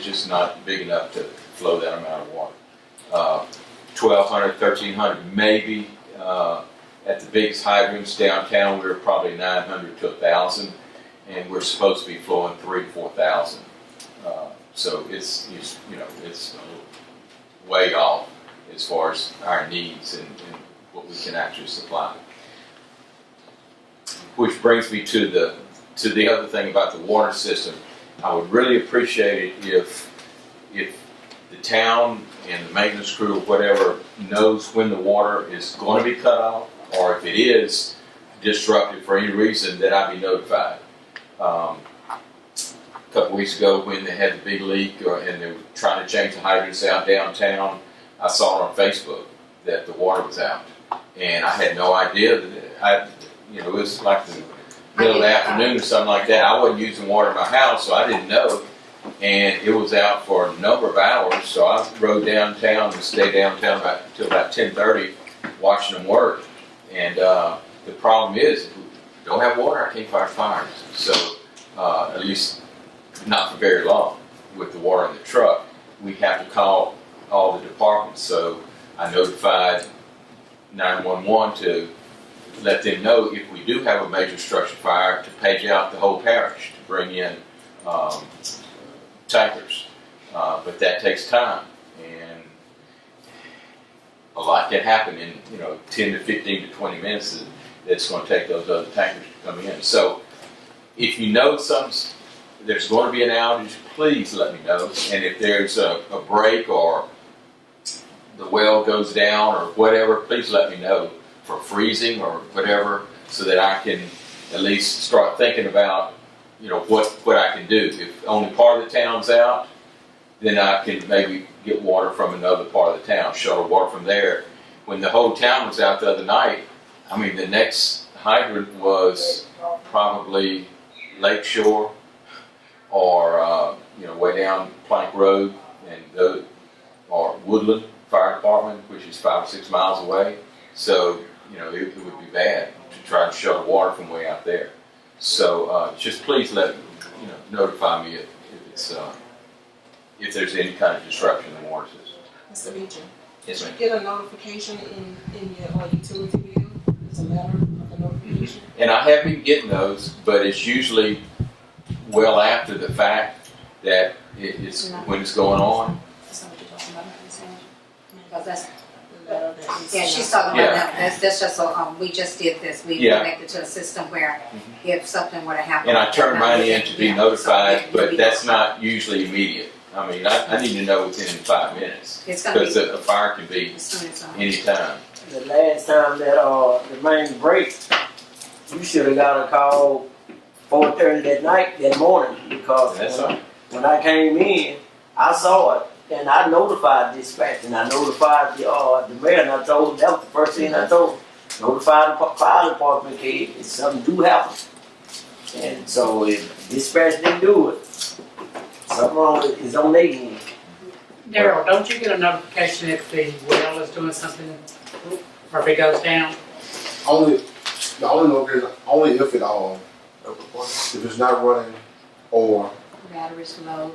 just not big enough to flow that amount of water. 1,200, 1,300, maybe. At the biggest hydrants downtown, we're probably 900 to 1,000, and we're supposed to be flowing 3,000 to 4,000. So it's way off as far as our needs and what we can actually supply. Which brings me to the other thing about the water system. I would really appreciate it if the town and the maintenance crew or whatever knows when the water is going to be cut off, or if it is disrupted for any reason, that I be notified. Because couple weeks ago when they had the big leak and they were trying to change the hydrants out downtown. I saw it on Facebook that the water was out, and I had no idea that it was like the middle of the afternoon or something like that. I wasn't using water in my house, so I didn't know, and it was out for a number of hours. So I rode downtown and stayed downtown until about 10:30, watching them work. And the problem is, if we don't have water, I can't fight fires. So at least not for very long. With the water in the truck, we have to call all the departments. So I notified 911 to let them know if we do have a major structure fire to page out the whole parish to bring in tankers. But that takes time, and a lot can happen in 10 to 15 to 20 minutes. It's going to take those other tankers to come in. So if you know there's going to be an outage, please let me know. And if there's a break or the well goes down or whatever, please let me know for freezing or whatever, so that I can at least start thinking about what I can do. If only part of the town's out, then I can maybe get water from another part of the town, shuttle water from there. When the whole town was out the other night, the next hydrant was probably Lakeshore or way down Plank Road or Woodland Fire Department, which is 5 or 6 miles away. So it would be bad to try and shuttle water from way out there. So just please notify me if there's any kind of disruption in the water system. Mr. Beecher, Yes, did ma'am. you get a notification in your utility bill? There's a letter of a notification? And I have been getting those, but it's usually well after the fact that it's when it's going on. That's not what you're talking about, I'm saying. Because that's, The letter that is- yeah, she's talking about Yeah. that. That's just we just did this. We Yeah. connected to a system where if something were to happen. And I turn mine in to be Yeah. notified, So, but we that's notified. not usually immediate. I need to know within 5 minutes, It's gonna because be a fire can be as soon as, anytime. The last time that the main break, you should have got a call 4:30 that morning, because That's all. when I came in, I saw it, and I notified dispatch, and I notified the mayor, and I told him, that was the first thing I told him, notify the fire department if something do happen. And so if dispatch didn't do it, something wrong is on their end. Daryl, don't you get a notification if the well is doing something, or if it goes down? The only notification, only if if it's not running, or batteries low,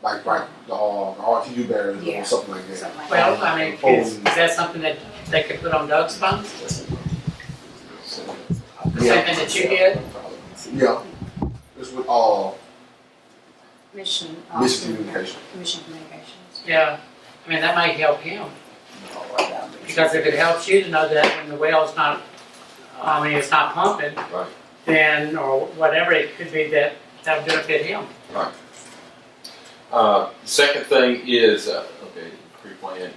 like the RTU batteries Yeah. or something like that. something like that. Well, is that something that they could put on Doug's phone? The same thing that you did? Yeah, it's with Mission. miscommunication. Mission communications. Yeah, that might help him. Because if it helps you to know that when the well's not, it's not pumping, Right. then, or whatever, it could be that would benefit him. Second thing is,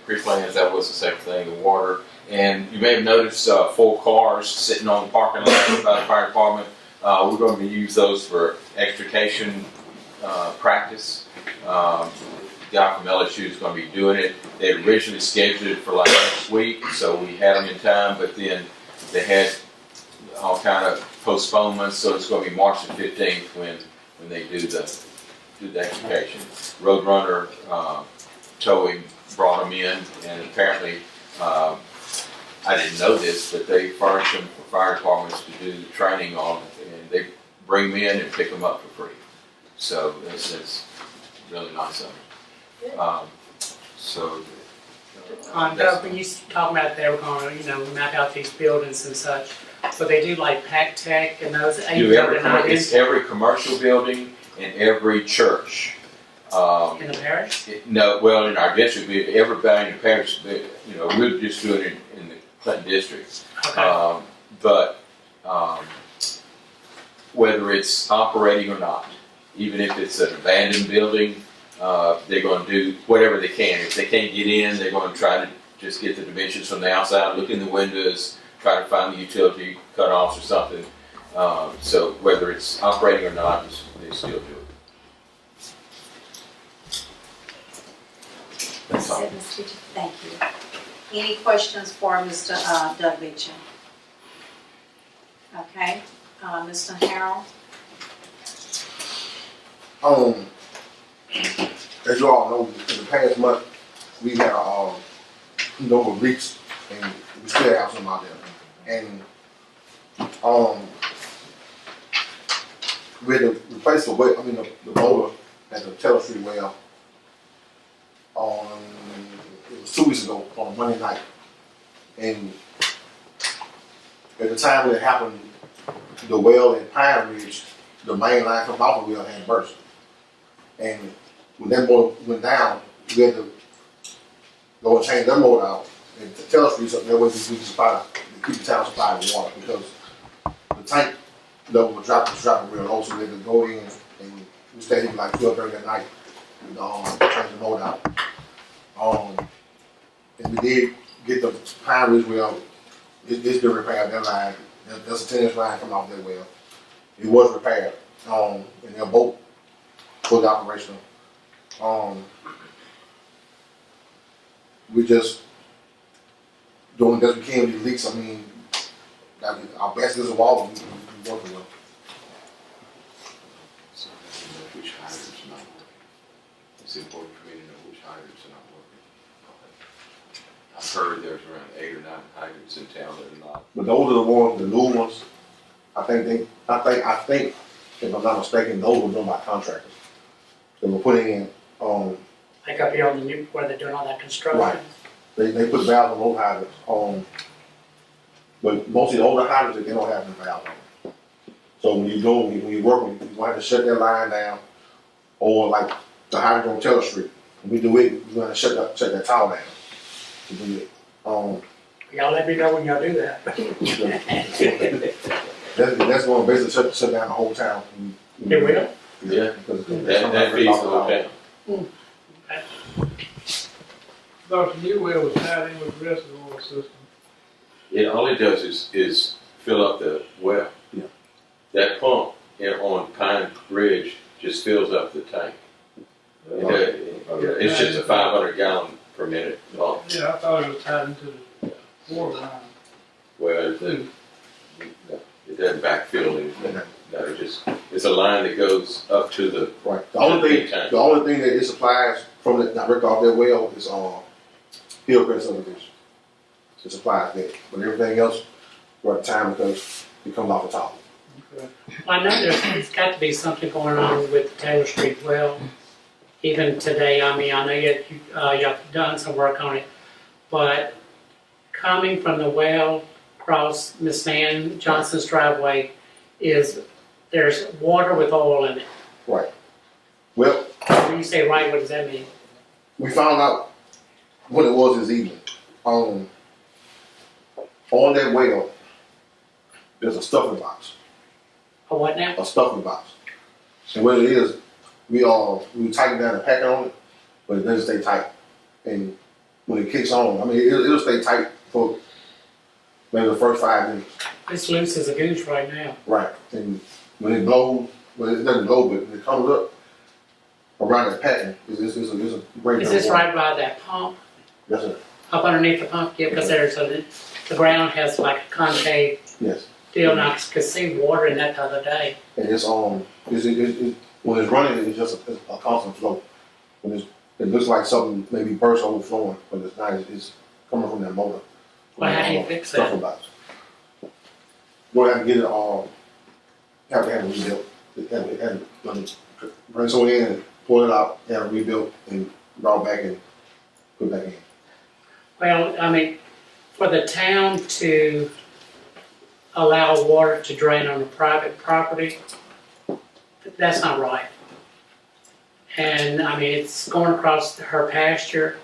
pre-plans, that was the second thing, the water. And you may have noticed 4 cars sitting on the parking lot by the fire department. We're going to use those for extrication practice. The guy from LSU is going to be doing it. They had originally scheduled it for like next week, so we had them in time, but then they had all kind of postponements, so it's going to be March the 15th when they do the extrication. Roadrunner towing brought them in, and apparently, I didn't know this, but they furnish them for fire departments to do the training on it, and they bring them in and pick them up for free. So it's really nice of them. Doug, when you talk about they were going to, map out these buildings and such, so they do like Pac Tech and those. It's every commercial building and every church. In the parish? Well, in our district, everybody in the parish, we're just doing it in the Clinton district. Okay. But whether it's operating or not, even if it's an abandoned building, they're going to do whatever they can. If they can't get in, they're going to try to just get the dimensions from the outside, look in the windows, try to find the utility cutoffs or something. So whether it's operating or not, they still do it. That's all. it, Mr. Teacher. Thank you. Any questions for Mr. Doug Beecham? Okay, Mr. Harold? As you all know, in the past month, we had a number of leaks, and we still have some out there. And we had to replace the well, the motor at the Taylor Street well it was 2 weeks ago on a Monday night. And at the time when it happened, the well in Pine Ridge, the main line from off the well had burst. And when that motor went down, we had to go and change that motor out and tell us that way we can supply, keep the town supplied with water, because the tank level was dropping real low, so we had to go in and we stayed in like 12:30 at night, change the motor out. And we did get the Pine Ridge well. It's been repaired. That line, there's a 10-inch line coming off that well. It was repaired, and they're both fully operational. We just doing the best we can with these leaks. Our best is of all of them. We working with. So I don't know which hydrants are not working. It's important for me to know which hydrants are not working. I've heard there's around 8 or 9 hydrants in town that are not. But those are the ones, the new ones. I think, if I'm not mistaken, those were done by contractors. They were putting in, Like up here on the new, where they're doing all that construction. Right. They put valves on those hydrants. But most of the older hydrants, they don't have the valves on them. So when you're working, you're gonna have to shut that line down, or like the hydrant on Taylor Street. When we do it, you're gonna shut that tile down to do it. Y'all let me know when y'all do that. That's going to basically shut down the whole town. It will? Yeah, Because that feeds the whole town. Thought the new well was tied in with the reservoir system. It all it does is fill up the well. Yeah. That pump on Pine Ridge just fills up the tank. It's just a 500 gallon per minute pump. Yeah, I thought it was tied into the water line. Well, it doesn't backfill anything. No, it's a line that goes up to the right. The only thing that it supplies from the direct off that well is Hillcrest subdivision. It supplies that, but everything else, we're at the time because it comes off the top. Okay. Well, I know there's got to be something going on with the Taylor Street well. Even today, I know you've done some work on it, but coming from the well across Miss Nan Johnson's driveway there's water with oil in it. Right. Well, When you say right, what does that mean? we found out what it was this evening. On that well, there's a stuffing box. A what now? A stuffing box. And what it is, we tighten down the packet on it, but it doesn't stay tight. And when it kicks on, it'll stay tight for maybe the first 5 minutes. It's loose as a goose right now. Right. And when it blows, it doesn't blow, but when it comes up around that pattern, it's a great. Is this right by that pump? Yes, sir. Up underneath the pump? Yeah, because the ground has like a concave Yes. deal, and I could see water in that the other day. And it's when it's running, it's just a constant flow. It looks like something maybe burst overflowing, but it's not. It's coming from that motor. Well, how do you fix that? Stuffing box. We'll have to get it all. Have to have it rebuilt. Bring someone in and pull it out, have it rebuilt, and brought back and put back in. Well, for the town to allow water to drain on a private property, that's not right. And it's going across her pasture.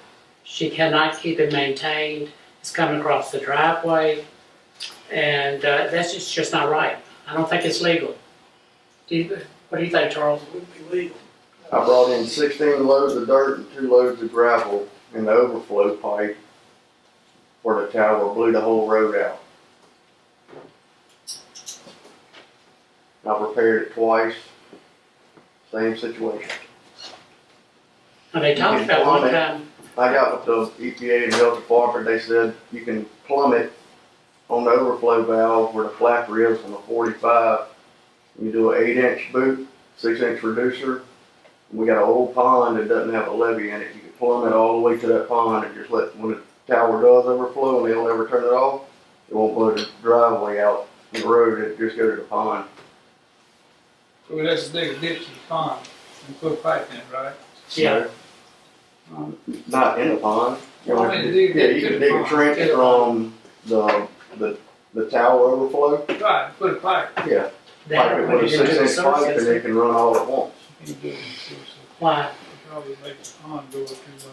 She cannot keep it maintained. It's coming across the driveway. And that's just not right. I don't think it's legal. What do you think, Charles? It wouldn't be legal. I brought in 16 loads of dirt and 2 loads of gravel in the overflow pipe where the tower blew the whole road out. I've repaired it twice, same situation. And they talked about one time I got with the EPA and Health Department, they said you can plumb it on the overflow valve where the flapper is on the 45. You do an 8-inch boot, 6-inch reducer. We got an old pond that doesn't have a levee in it. You can plumb it all the way to that pond and just let, when the tower does overflow and they'll never turn it off, it won't put the driveway out in the road, it just go to the pond. So we have to dig a ditch in the pond and put a pipe in it, right? Yeah. Not in the pond. Well, I mean, dig a Yeah, ditch you in can the dig a pond. trench from the tower overflow. Right, put a pipe. Yeah. That Pipe it would with a be into the 6-inch sewer pipe and it system. can run all at once. You do it, so Why? probably make the pond go up too much.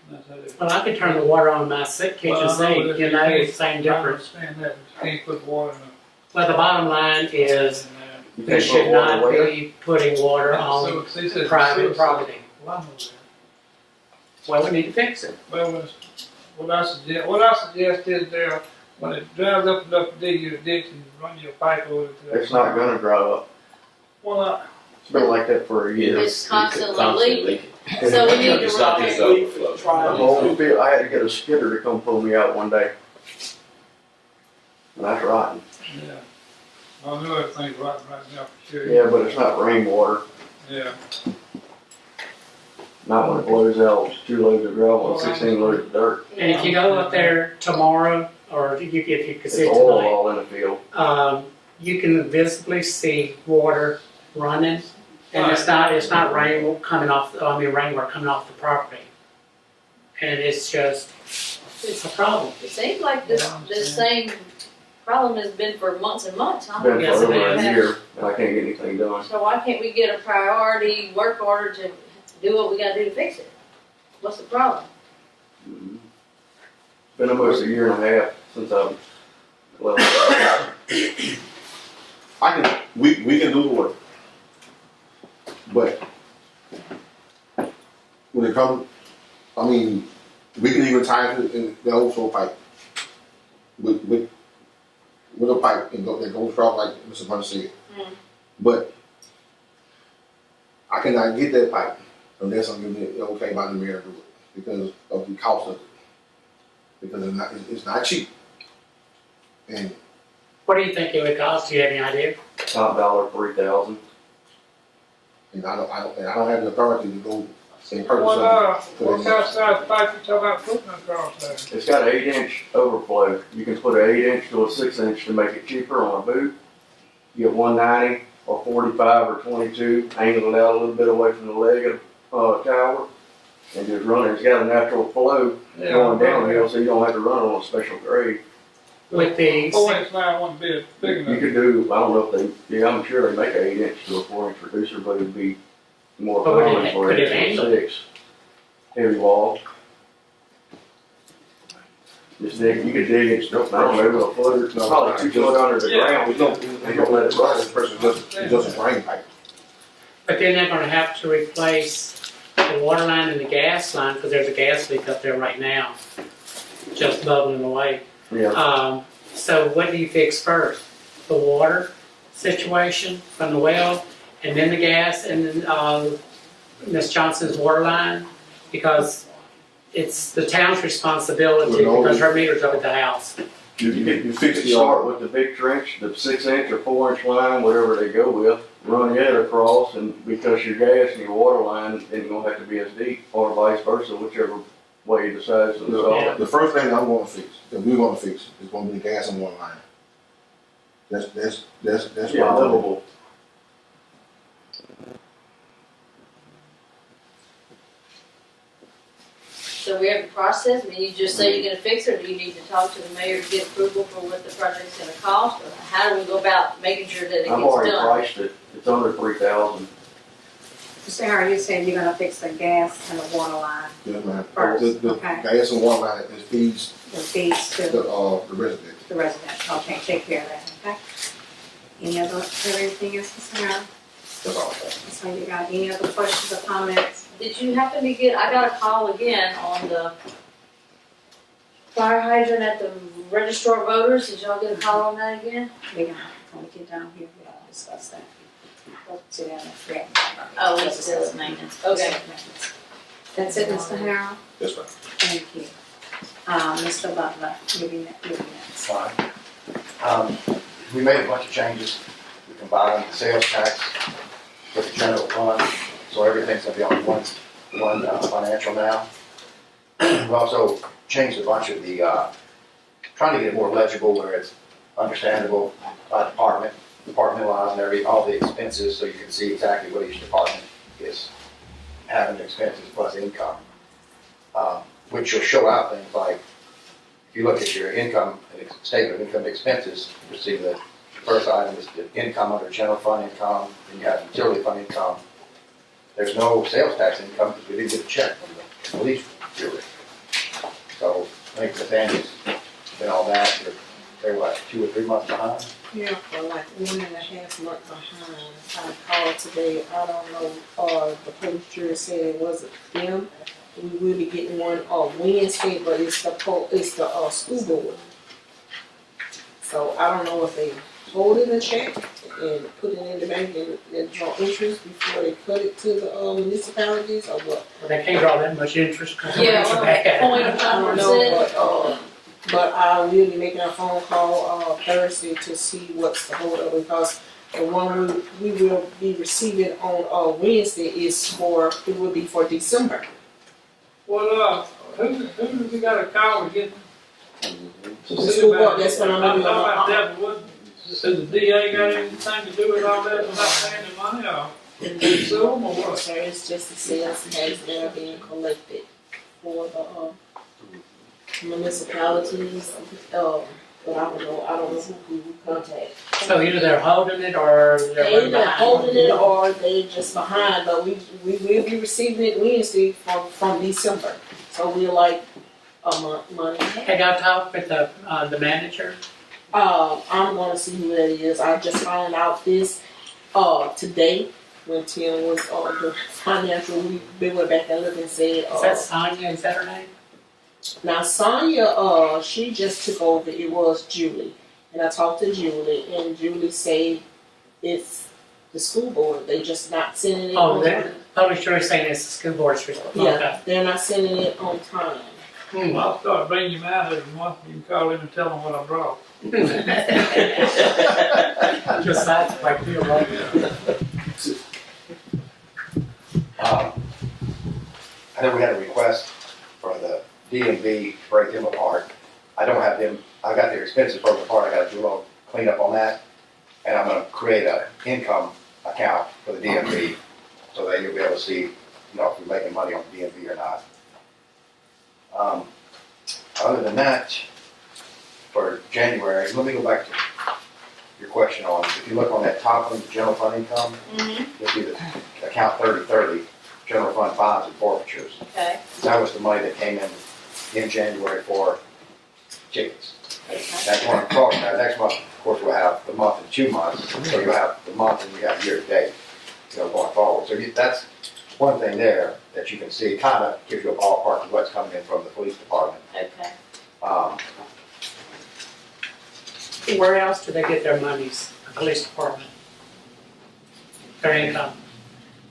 That's how they. Well, I could turn the water on my kitchen Well, I know sink, that you you know, can't- it's same I difference. understand that, but you can't put water in Well, the bottom line is, You we can't should put water not where? be putting water on So, he said private sewer property. system. Well, I know that. Well, we need to fix it. Well, what I suggest is there, when it dries up enough to dig you a ditch and run your pipe over to that. It's not gonna dry up. Well, It's been like that for a year. It's constantly leaking. So we need to It's not just repair. overflow. The whole field, I had to get a skidder to come pull me out one day. And that's rotten. yeah. I know everything's rotten right now for sure. Yeah, but it's not rainwater. Yeah. Not when it blows out, it's 2 loads of gravel and 16 loads of dirt. And if you go up there tomorrow, or if you could It's see it oil tonight, all in the field. you can visibly see water running. And it's not rainwater coming off the property. And it's just, it's a problem. It seems like this same problem has been for months and months, It's huh? been Yes, for it over a is. year and I can't get anything done. So why can't we get a priority work order to do what we gotta do to fix it? What's the problem? It's been almost a year and a half since I've left. We can do the work. But when it comes, I mean, we can even tie it in the overflow pipe with a pipe and that goes across like Mr. Bunch said. Mm. But I cannot get that pipe unless I'm giving it okay by the mayor to do it because of the cost of it. Because it's not cheap. And What do you think it would cost? Do you have any idea? Top dollar, 3,000. and I don't have the authority to go and purchase What something. kind of size pipe you talking about putting across there? It's got an 8-inch overflow. You can put an 8-inch to a 6-inch to make it cheaper on a boot. You get 190 or 45 or 22, angle it out a little bit away from the leg of the tower, and just run it. It's got a natural flow going downhill, so you don't have to run on a special grade. With the, 4-inch line wouldn't be big You enough. could do, I don't know if they, yeah, I'm sure they make an 8-inch to a 4-inch reducer, but it'd be more But would it- common for could an it 8 handle? or 6. Heavy wall. Just dig, you could dig it, I don't know, a foot or, probably 2 foot under the ground. We don't let it run. This person just a drain pipe. but then they're gonna have to replace the water line and the gas line, because there's a gas leak up there right now, just bubbling away. Yeah. So what do you fix first? The water situation from the well, and then the gas, and then, Ms. Johnson's water line? Because it's the town's responsibility, Well, no. because her meter's up at the house. You fix the start with the big trench, the 6-inch or 4-inch line, whatever they go with, run it across, and because your gas and your water line ain't gonna have to be as deep, or vice versa, whichever way you decide to install it. The first thing I'm gonna fix, that we're gonna fix, is gonna be the gas and water line. That's Yeah, my little. livable. So we have a process, I mean, you just say you're gonna fix it, or do you need to talk to the mayor to get approval for what the project's gonna cost? Or how do we go about making sure that it I've gets already done? priced it, it's under 3,000. Mr. Harry, you said you're gonna fix the gas and the water line, Yes, ma'am. First, The okay. gas and water line is feeds the feeds to the residents. the residents. Okay, take care of that, okay? Any other, is there anything else, Mr. Harry? That's all. So you got any other questions or comments? Did you happen to get, I got a call again on the fire hydrant at the registrar of voters, did y'all get a call on that again? We're gonna, when we get down here, we'll discuss that. Go sit down and grab. Oh, it's still maintenance, okay. That's it, Mr. Harrell? That's right. Thank you. Mr. Butler, you'll be next. Fine. We made a bunch of changes. We combined the sales tax with the general fund, so everything's gonna be on one financial now. We've also changed a bunch of the, trying to get it more legible where it's understandable by department, departmentalized and all the expenses, so you can see exactly what each department is having expenses plus income. Which will show out things like, if you look at your income, statement of income expenses, you'll see the first item is the income under general fund income, then you have utility fund income. There's no sales tax income because we didn't get a check from the police bureau. So I think the Andy's been on that, they're like 2 or 3 months behind. Yeah, for like 1.5 months behind. I called today, I don't know, the police jury said it wasn't them. We will be getting one on Wednesday, but it's the school board. So I don't know if they hold it a check and put it in the bank and draw interest before they cut it to the municipalities or what. Well, they can't draw that much interest because Yeah, it's bad. I don't know, but I will be making a phone call Thursday to see what's the hold up, because the one we will be receiving on Wednesday it will be for December. Well, who do we gotta call to get? The school board, that's what I'm talking gonna do. about that, but what, does the DA got anything to do with all that without paying the money, or sue them, or what? So it's just the sales tax that are being collected for the municipalities, but I don't know who we contact. So either they're holding it or they're They running either behind. holding it or they just behind, but we will be receiving it Wednesday from December. So we're like a month ahead. Have y'all talked with the manager? I'm gonna see who that is. I just found out this today when Tim was the financial week. They went back and looked and said Is that Sonia? Is that her name? now Sonia she just took over. It was Julie, and I talked to Julie, and Julie said it's the school board. They just not sending it Oh, on they're time. public jury saying it's the school board's responsibility. Yeah, they're not sending it on time. I'll start bringing you out every month, you can call in and tell them what I brought. Just that, like, feel right. I know we had a request for the DMV to break them apart. I don't have them, I got their expenses broken apart, I gotta do a little cleanup on that. And I'm gonna create an income account for the DMV, so that you'll be able to see, if we're making money on the DMV or not. Other than that, for January, let me go back to your question on, if you look on that top one, general fund income, you'll see the account 3030, general fund fines and forfeitures. Okay. That was the money that came in January for tickets. That's one talk about. Next month, of course, we'll have the month and 2 months, so you'll have the month and you have year to date, going forward. So that's one thing there that you can see, kind of gives you a ballpark of what's coming in from the police department. Okay. Where else do they get their monies? The police department? Their income?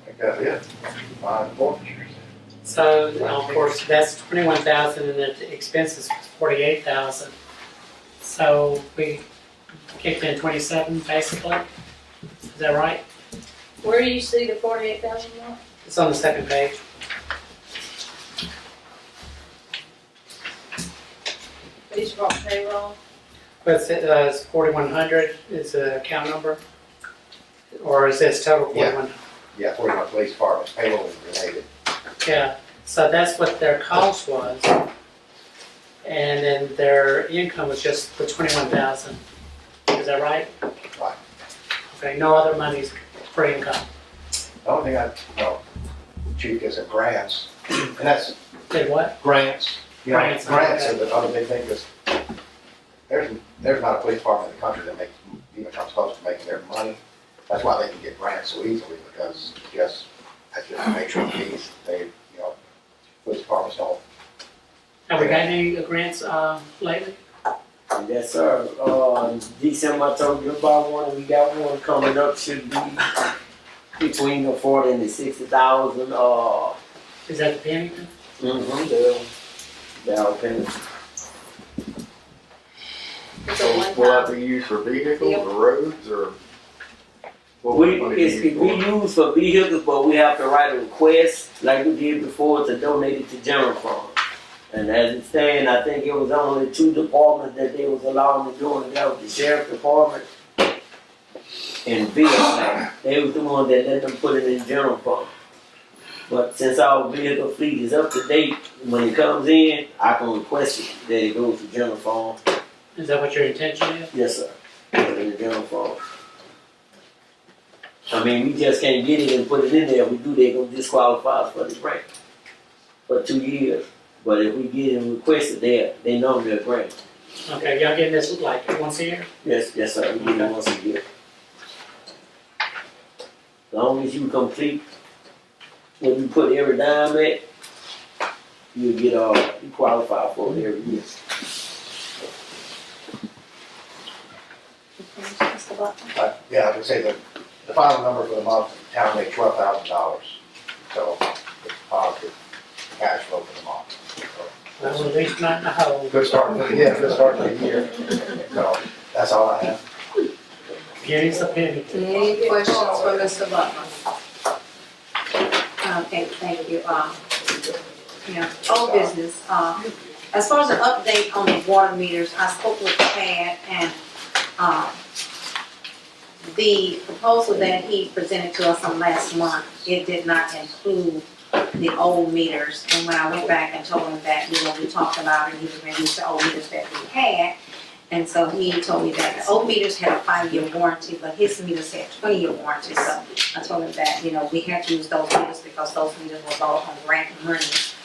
I think that's it. Fines and forfeitures. So, of course, that's 21,000 and the expenses 48,000. So we kicked in 27 basically. Is that right? Where do you see the 48,000 mark? It's on the second page. Police department payroll? But it's 4,100 is the account number? Or is this total 4,100? Yeah, 41 police department payroll is related. Yeah, so that's what their cost was. And then their income was just the 21,000. Is that right? Right. Okay, no other monies for income. The only thing Chief gets are grants, and that's Did what? grants. Grants, Grants okay. are the other big thing, because there's not a police department in the country that even comes close to making their money. That's why they can get grants so easily, because that's just the nature of the beast. Police departments don't. Have we got any grants lately? Yes, sir. December, I told you about one, and we got one coming up. Should be between the 40 and the 60,000. Is that the Pennington? They're all paying. It's a So one will that time. be used for vehicles or roads or? what We, will the money be it's, used we for? use for vehicles, but we have to write a request, like we did before, to donate it to general fund. And as it stands, I think it was only 2 departments that they was allowing to do it, and that was the sheriff department and vehicle. They was the ones that let them put it in general fund. But since our vehicle fleet is up to date, when it comes in, I can request it, that it goes to general fund. Is that what your intention is? Yes, sir. Put it in the general fund. I mean, we just can't get it and put it in there. If we do, they're gonna disqualify us for the grant for 2 years. But if we get it and request it, they know they're grant. Okay, y'all getting this like once a year? Yes, sir. We get it once a year. As long as you complete when you put every dime at, you get you qualify for it every year. Mr. Butler? Yeah, I would say that the final number for the month, the town made $12,000. So it's positive cash flow for the month. Well, at least not in the hole. Good start for the year. So that's all I have. Penny's a penny. Any questions for Mr. Butler? Okay, thank you. Old business. As far as an update on the water meters, I spoke with Chad and, the proposal that he presented to us on last month, it did not include the old meters. And when I went back and told him that, we talked about it, he was gonna use the old meters that we had. And so he told me that the old meters had a 5-year warranty, but his meters had 20-year warranty. So I told him that, we had to use those meters because those meters were bought on grant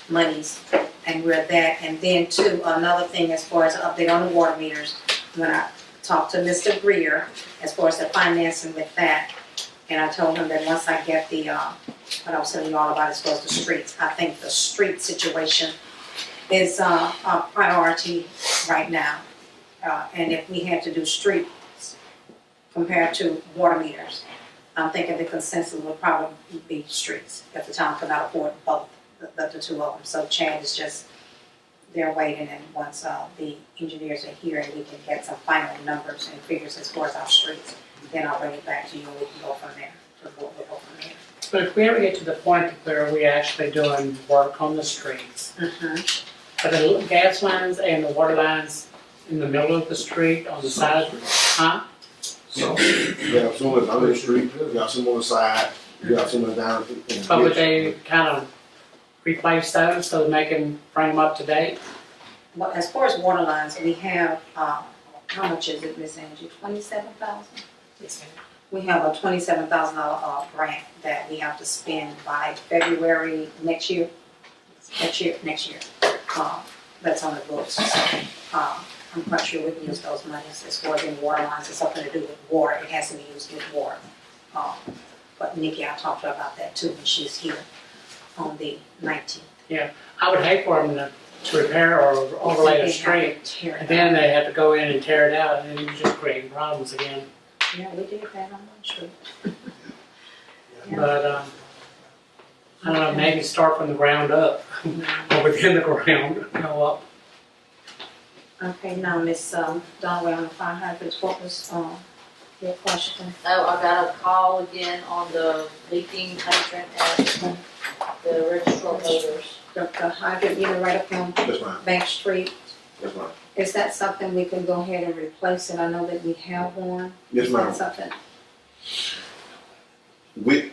monies, and we're that. And then too, another thing as far as an update on the water meters, when I talked to Mr. Greer, as far as the financing with that, and I told him that once I get the, what I was telling you all about as far as the streets, I think the street situation is a priority right now. And if we had to do streets compared to water meters, I'm thinking the consensus would probably be streets, if the town could not afford both, the 2 of them. So Chad is just, they're waiting, and once the engineers are here and we can get some final numbers and figures as far as our streets, then I'll bring it back to you and we can go from there. We'll go from there. But if we ever get to the point where we actually doing work on the streets, are the gas lines and the water lines in the middle of the street, on the side, huh? So, you have some on the street, you have some on the side, you have some down in the But would ditch. they kind of replace those so they can bring them up to date? Well, as far as water lines, we have, how much is it, Miss Angie, 27,000? We have a $27,000 grant that we have to spend by February next year. Next year. That's on the books. So, I'm quite sure we can use those monies as far as in water lines. It's something to do with water. It has to be used with water. But Nikki, I talked to her about that too when she's here on the 19th. I would hate for them to repair or overlay the street, and then they have to go in and tear it out, and then you're just creating problems again. Yeah, we did that on the street. But, I don't know, maybe start from the ground up, or within the ground, go up. Okay, now Miss Donway on the fire hydrants, what was your question? Oh, I got a call again on the leaking hydrant at the registrar motors. The hydrant unit right up on Yes, ma'am. Bank Street, Yes, ma'am. is that something we can go ahead and replace it? I know that we have one. Yes, Is ma'am. that something? With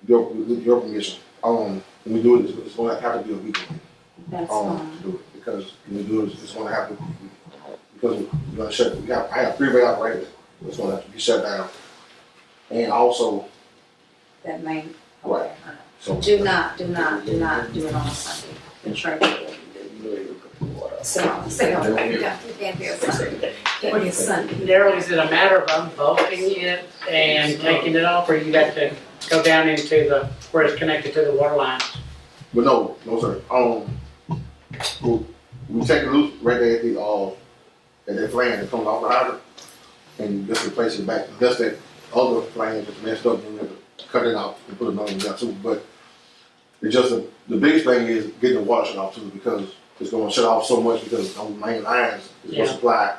your permission, when we do it, it's gonna have to be a weekend. That's To do it, because when we do it, it's gonna have to, because we're gonna shut, I have 3-way operators, it's gonna have to be shut down. And also, that main. Right. Okay. so. Do not do it on a Sunday in church. So, you can't be a Sunday. Can't be a Sunday. Daryl, is it a matter of unbolting it and taking it off, or you got to go down into where it's connected to the water line? But no, sir. We take it loose right there at that flange that comes off the hydrant, and just replace it back. Just that other flange that's messed up, and we have to cut it out and put another one down too. But It's just the biggest thing is getting the water shut off too, because it's gonna shut off so much because those main lines is gonna Yeah. supply.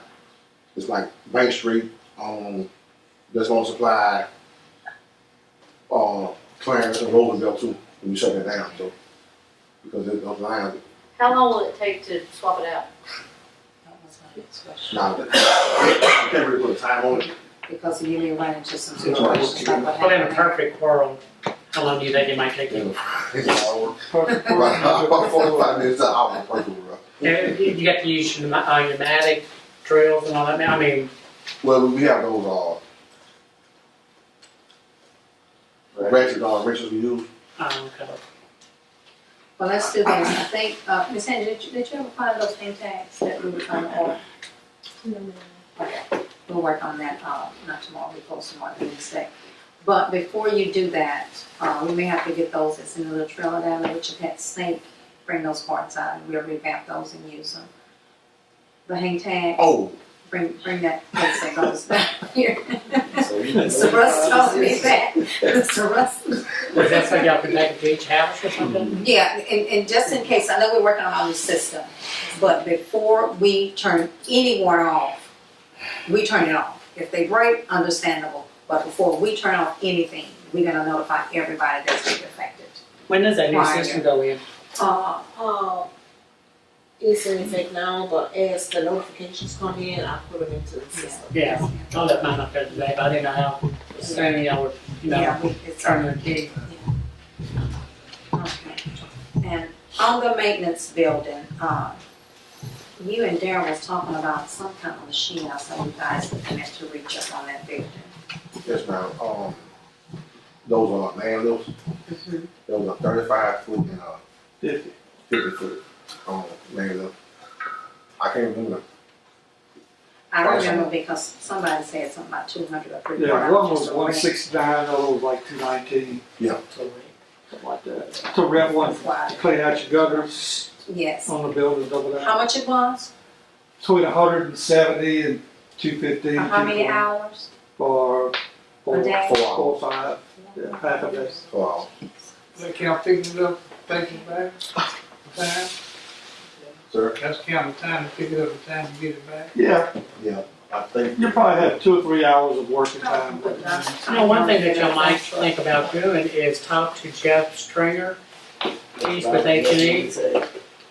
It's like Bank Street, that's gonna supply, Clarence and Roosevelt too, when you shut that down, so. Because those lines, How long will it take to swap it out? That was my next question. nah, I can't really put a time on it. Because you may run into some situations like what Well, in a happened. perfect world, how long do you think it might take you? About 45 minutes to an hour, perfect, bro. Yeah, you got to use your pneumatic drills and all that. I mean, Well, we have those, wrenches we use. okay. Well, let's do this. I think, Ms. Henry, did you ever find those name tags that we were trying to order? Okay, we'll work on that, not tomorrow, we post tomorrow, Wednesday. But before you do that, we may have to get those, it's in a little trailer down there, which you can't snake, bring those parts out, and we'll revamp those and use them. The hang tag, Oh, bring that case that goes back here. Mr. Russ told me that, Mr. Russ. Was that so y'all could take it to each house or something? Yeah, and just in case, I know we're working on our new system, but before we turn anyone off, we turn it off. If they break, understandable, but before we turn off anything, we're gonna notify everybody that's being affected. When does that new Prior. system go in? It's in effect now, but as the notifications come in, I put them into the system. Yeah, I'll let mine up there today, but I didn't know how soon y'all were, Yeah, it's turning the key. Okay. And on the maintenance building, you and Darren was talking about some kind of machine I saw you guys looking at to reach up on that building. yes, ma'am. Those are man lifts. Those are 35 foot and 50 foot man lift. I can't remember. I remember because somebody said something about 200 or 300. Yeah, one was 169, the other was like 219. Yeah. Something like that. To rent one, to clean out your gutters Yes. on the building, double that. How much it was? Between 170 and 215. For how many 220. hours? For A day? 4 4 hours. or 5, yeah, half a day. 4 hours. They count picking it up, taking it back, the time, Sir? that's counting the time to pick it up, the time to get it back. Yeah, Yeah. I think. you probably have 2 or 3 hours of working time. You know, one thing that y'all might think about doing is talk to Jeff Stringer. He's with H&E.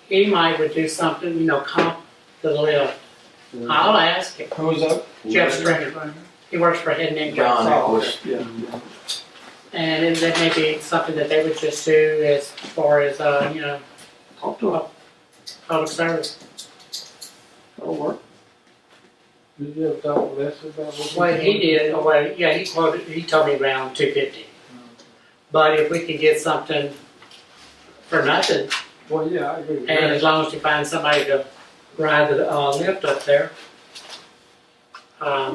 He might would do something, comp the lift. I'll ask him. Who's up? Jeff Stringer. He works for Head and Neck. Yeah. And that may be something that they would just do as far as, Talk to him. public service. That'll work. Did you ever talk with Lester about what? Well, he did, he told me around 250. But if we can get something for nothing, Well, yeah, I agree with and that. as long as you find somebody to ride the lift up there.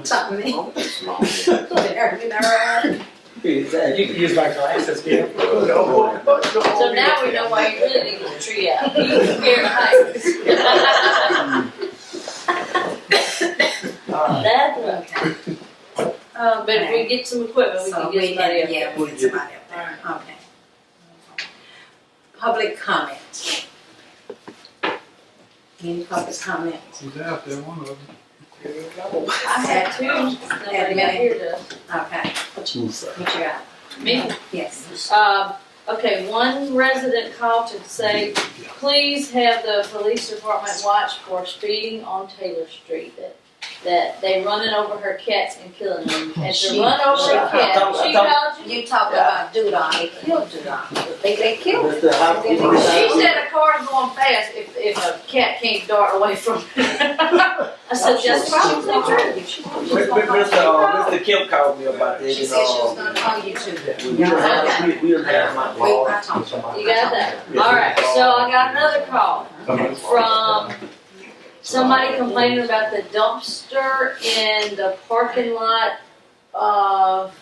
Something. There, you know, right? You can use my glasses, yeah. So now we know why you really need the tree out. He's scared of heights. That's Okay. but if we get some equipment, we So can get somebody up yeah, there. we get somebody up there, okay. Public comment. Any public comment? He's out there, one of them. I had two, nobody got here to. Okay, what you got? Me? Yes. Okay, one resident called to say, please have the police department watch for speeding on Taylor Street. That they running over her cats and killing them. And to run over a cat, she called you? You talking about Dudon, they killed Dudon. They killed him. She said a car's going fast if a cat can't dart away from her. I said, that's probably true. Mr. Kim called me about that. She said she was gonna call you too. We don't have my Wait, I talked to her. You got that? Alright, so I got another call from somebody complaining about the dumpster in the parking lot of,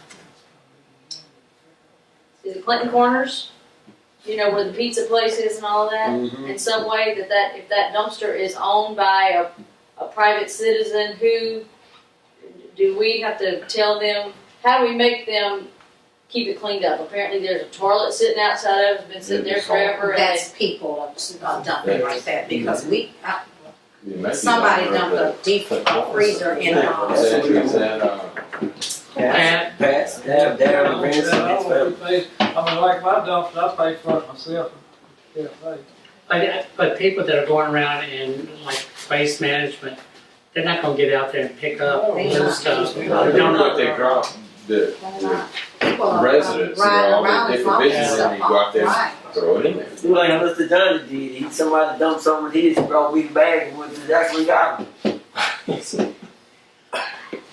is it Clinton Corners? You know, where the pizza place is and all of that? In some way that if that dumpster is owned by a private citizen, who, do we have to tell them, how do we make them keep it cleaned up. Apparently there's a toilet sitting outside of it, it's been sitting there forever. And That's people dumping like that, because somebody dumped a deep freezer in Pat's, Darren, Vince, and his family. I mean, like my dumpster, I pay for it myself. Yeah, right. But people that are going around in like waste management, they're not gonna get out there and pick up loose stuff. They don't know what they drop, the residents, you know, all the different businesses, and you go out there and throw it in there. Do like Mr. Johnny did. Somebody dumped some of his, he brought me the bag and went to the actually got him.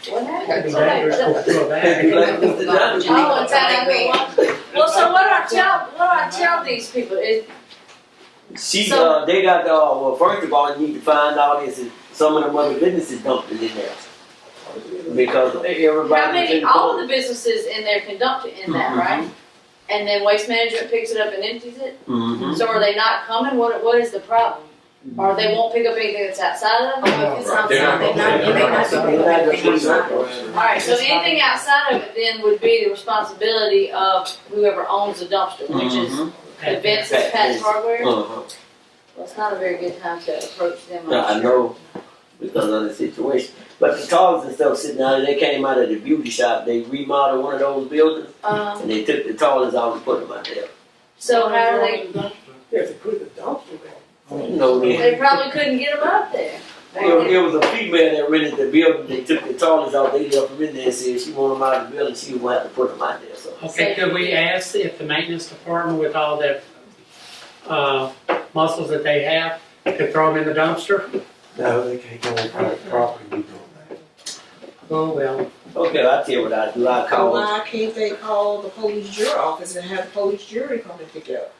What It'd happened? be dangerous to throw a bag. Like Mr. Johnny did. Oh, it's well, so what do I tell these people? They got well, first of all, you need to find out is that some of them other businesses dumped it in there. Because everybody. All of the businesses in there can dump it in that, right? And then Waste Management picks it up and empties it? Mm-hmm. So are they not coming? What is the problem? Or they won't pick up anything that's outside of it? If it's outside, Alright, so anything outside of it then would be the responsibility of whoever owns the dumpster, which is Vince's Pat's Hardware? Well, it's not a very good time to approach them. No, I know, because of the situation. But the toilets and stuff sitting out, they came out of the beauty shop. They remodeled one of those buildings, and they took the toilets out and put them out there. So how are they? If they put the dumpster there. You know, They probably couldn't get them up there. It was a female that rented the building. They took the toilets out. They left them in there and said she wanted them out of the building. She would have to put them out there. So. Okay, could we ask if the maintenance department, with all the muscles that they have, could throw them in the dumpster? No, they can't go on private property, we doing that. Oh, well. Okay, I'll tell you what I do. I call them. Why can't they call the police jury office and have the police jury come and pick it up?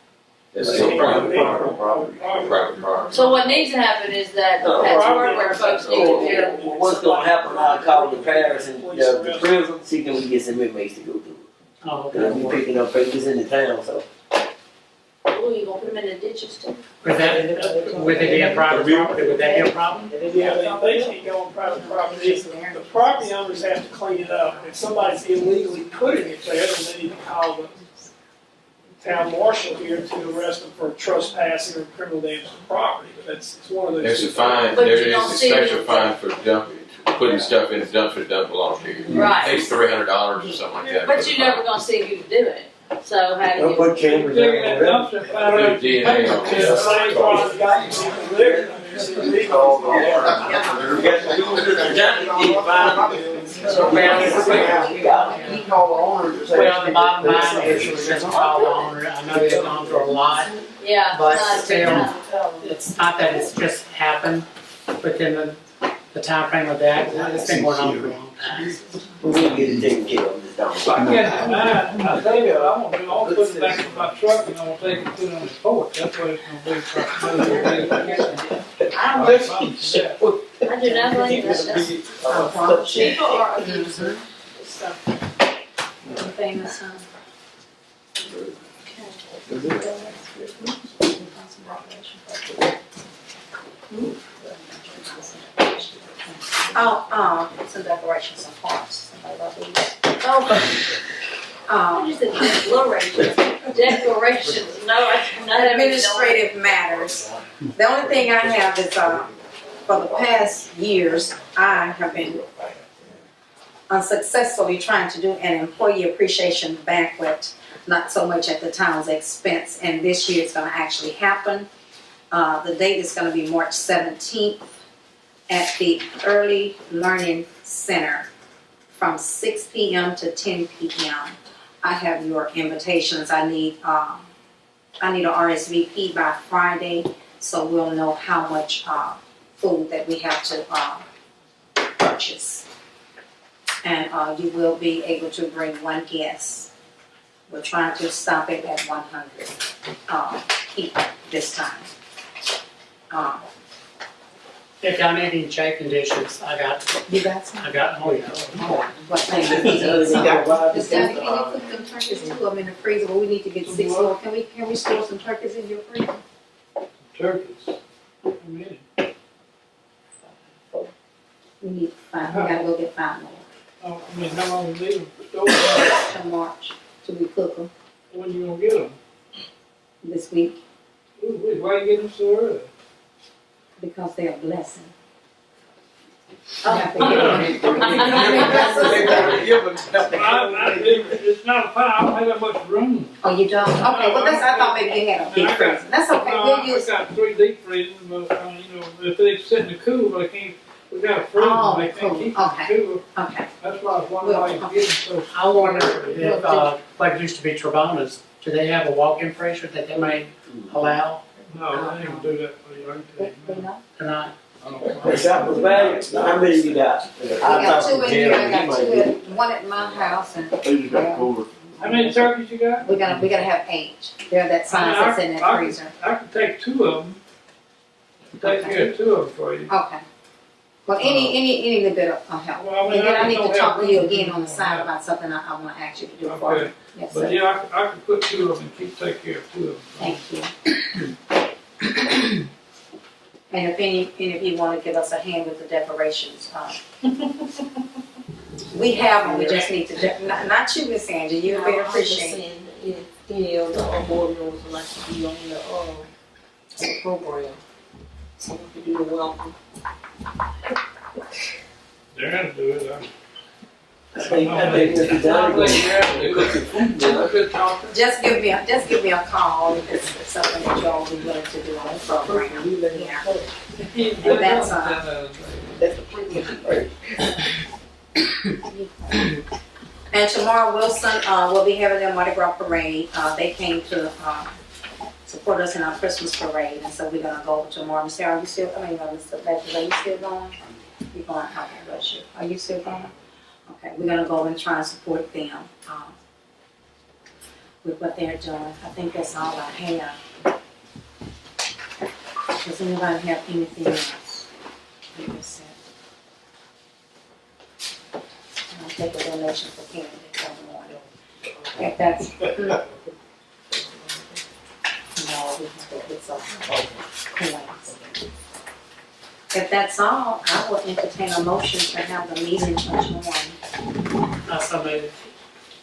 It's still private property. So what needs to happen is that the Pat's Hardware folks need to hear. What's going to happen? I'll call the parish and the prison, see can we get some inmates to go through it. Oh, Because we picking up papers in the town, so. Oh, you gonna put them in the ditches too? would it be a private property? Would that be a problem? Yeah, they can't go on private property. The property owners have to clean it up. If somebody's illegally putting it there, then they need to call the town marshal here to arrest them for trespassing or criminal damage to property. But it's one of those. There's a fine, But there you is don't a see special it. fine for putting stuff in the dumpster that doesn't belong to you. Right. It's $300 or something like that. But you're never gonna see who to do it. So how do They'll you? put cameras Look at that down dumpster, Put find a out. DNA on It's the same problem got you people living. We got to do with the Johnny did fine. He called the owner to say. Well, the bottom line is, we just call the owner. I know they've gone through a lot. Yeah. But not a good still- time to tell them. It's not that it's just happened within the time frame of that. It's been going on for a long time. We'll get it taken care of this down. I get mine, I tell you, I'm gonna do, I'll put it back in my truck and I'm gonna take it and put it on the porch, that's what it's gonna be. I do not believe that. People are abusive. So, famous, some decorations and parts. I just said declarations. Declarations. No, I cannot. Administrative matters. The only thing I have is, for the past years, I have been unsuccessfully trying to do an employee appreciation banquet, not so much at the town's expense, and this year it's gonna actually happen. The date is gonna be March 17th at the Early Learning Center from 6 p.m. to 10 p.m. I have your invitations. I need a RSVP by Friday, so we'll know how much food that we have to purchase. And you will be able to bring one guest. We're trying to stop it at 100 people this time. If y'all need any chafing dishes, I got, You got some? oh yeah. What thing do you need? Just gotta, can you put them turkeys too? I'm in the freezer, but we need to get 6 more. Can we store some turkeys in your freezer? Turkeys. Amen. We need 5, we gotta go get 5 more Oh, I mean, how long do you need them? till March. till we cook them When you gonna get them? this week Ooh, why you get them so early? because they're a blessing. They It's not a pie, I don't have that much room. Oh, you don't? Okay, well, that's, I thought maybe you had a deep freezer. That's okay, we'll use. I got 3 deep freezers, but, if they sit in the cool, they can't, we got a freezer, Oh, they can't keep cool. them cool. Okay, That's why I was wondering why you get them so. I wonder if, like it used to be Travona's, do they have a walk-in freezer that they may allow No, they ain't gonna do that for you, I can tell you. you know? tonight? That's apples value. How many you got? We got 2 in here, I got 2 at, 1 at my house, and They just got cooler. How many turkeys you got? we gotta have 8. They're that size that's in that freezer. I can take 2 of them. Take care of 2 of them for you. Okay. Well, any little bit of help. Well, I mean, And then I I need don't to talk have to you room. again on the side about something I wanna ask you to do for me. Okay. Yes, But sir. yeah, I can put 2 of them and take care of 2 of them. Thank you. And if any of you wanna give us a hand with the decorations, we have them, we just need to, not you, Miss Angie, you would appreciate it. Any of the board members would like to be on the program. So we could do the welcome. They're gonna do it, I think Mr. Johnny gonna cook the food now. Good talking. Just give me a call if it's something that y'all be willing to do on the program. Yeah. And that's, That's the premium. And tomorrow Wilson, will be having their Mardi Gras parade. They came to, support us in our Christmas parade, and so we're gonna go tomorrow. Miss Sarah, are you still, Mr. Becky, are you still going? You're going, okay, bless you. Are you still going? Okay, we're gonna go and try and support them, with what they're doing. I think that's all I have. Does anybody have anything else? I'll take a donation for candy in the morning. If that's. No, we can go get some coins. If that's all, I will entertain a motion to have the meeting adjourned. So maybe.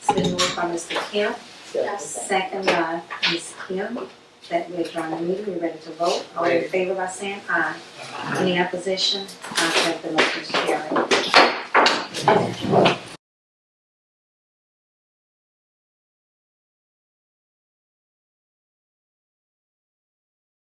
It's been moved by Mr. Kemp, second by Ms. Kim, that we adjourn the meeting. We're ready to vote. All in favor by saying aye. Any opposition? I have the motion carried.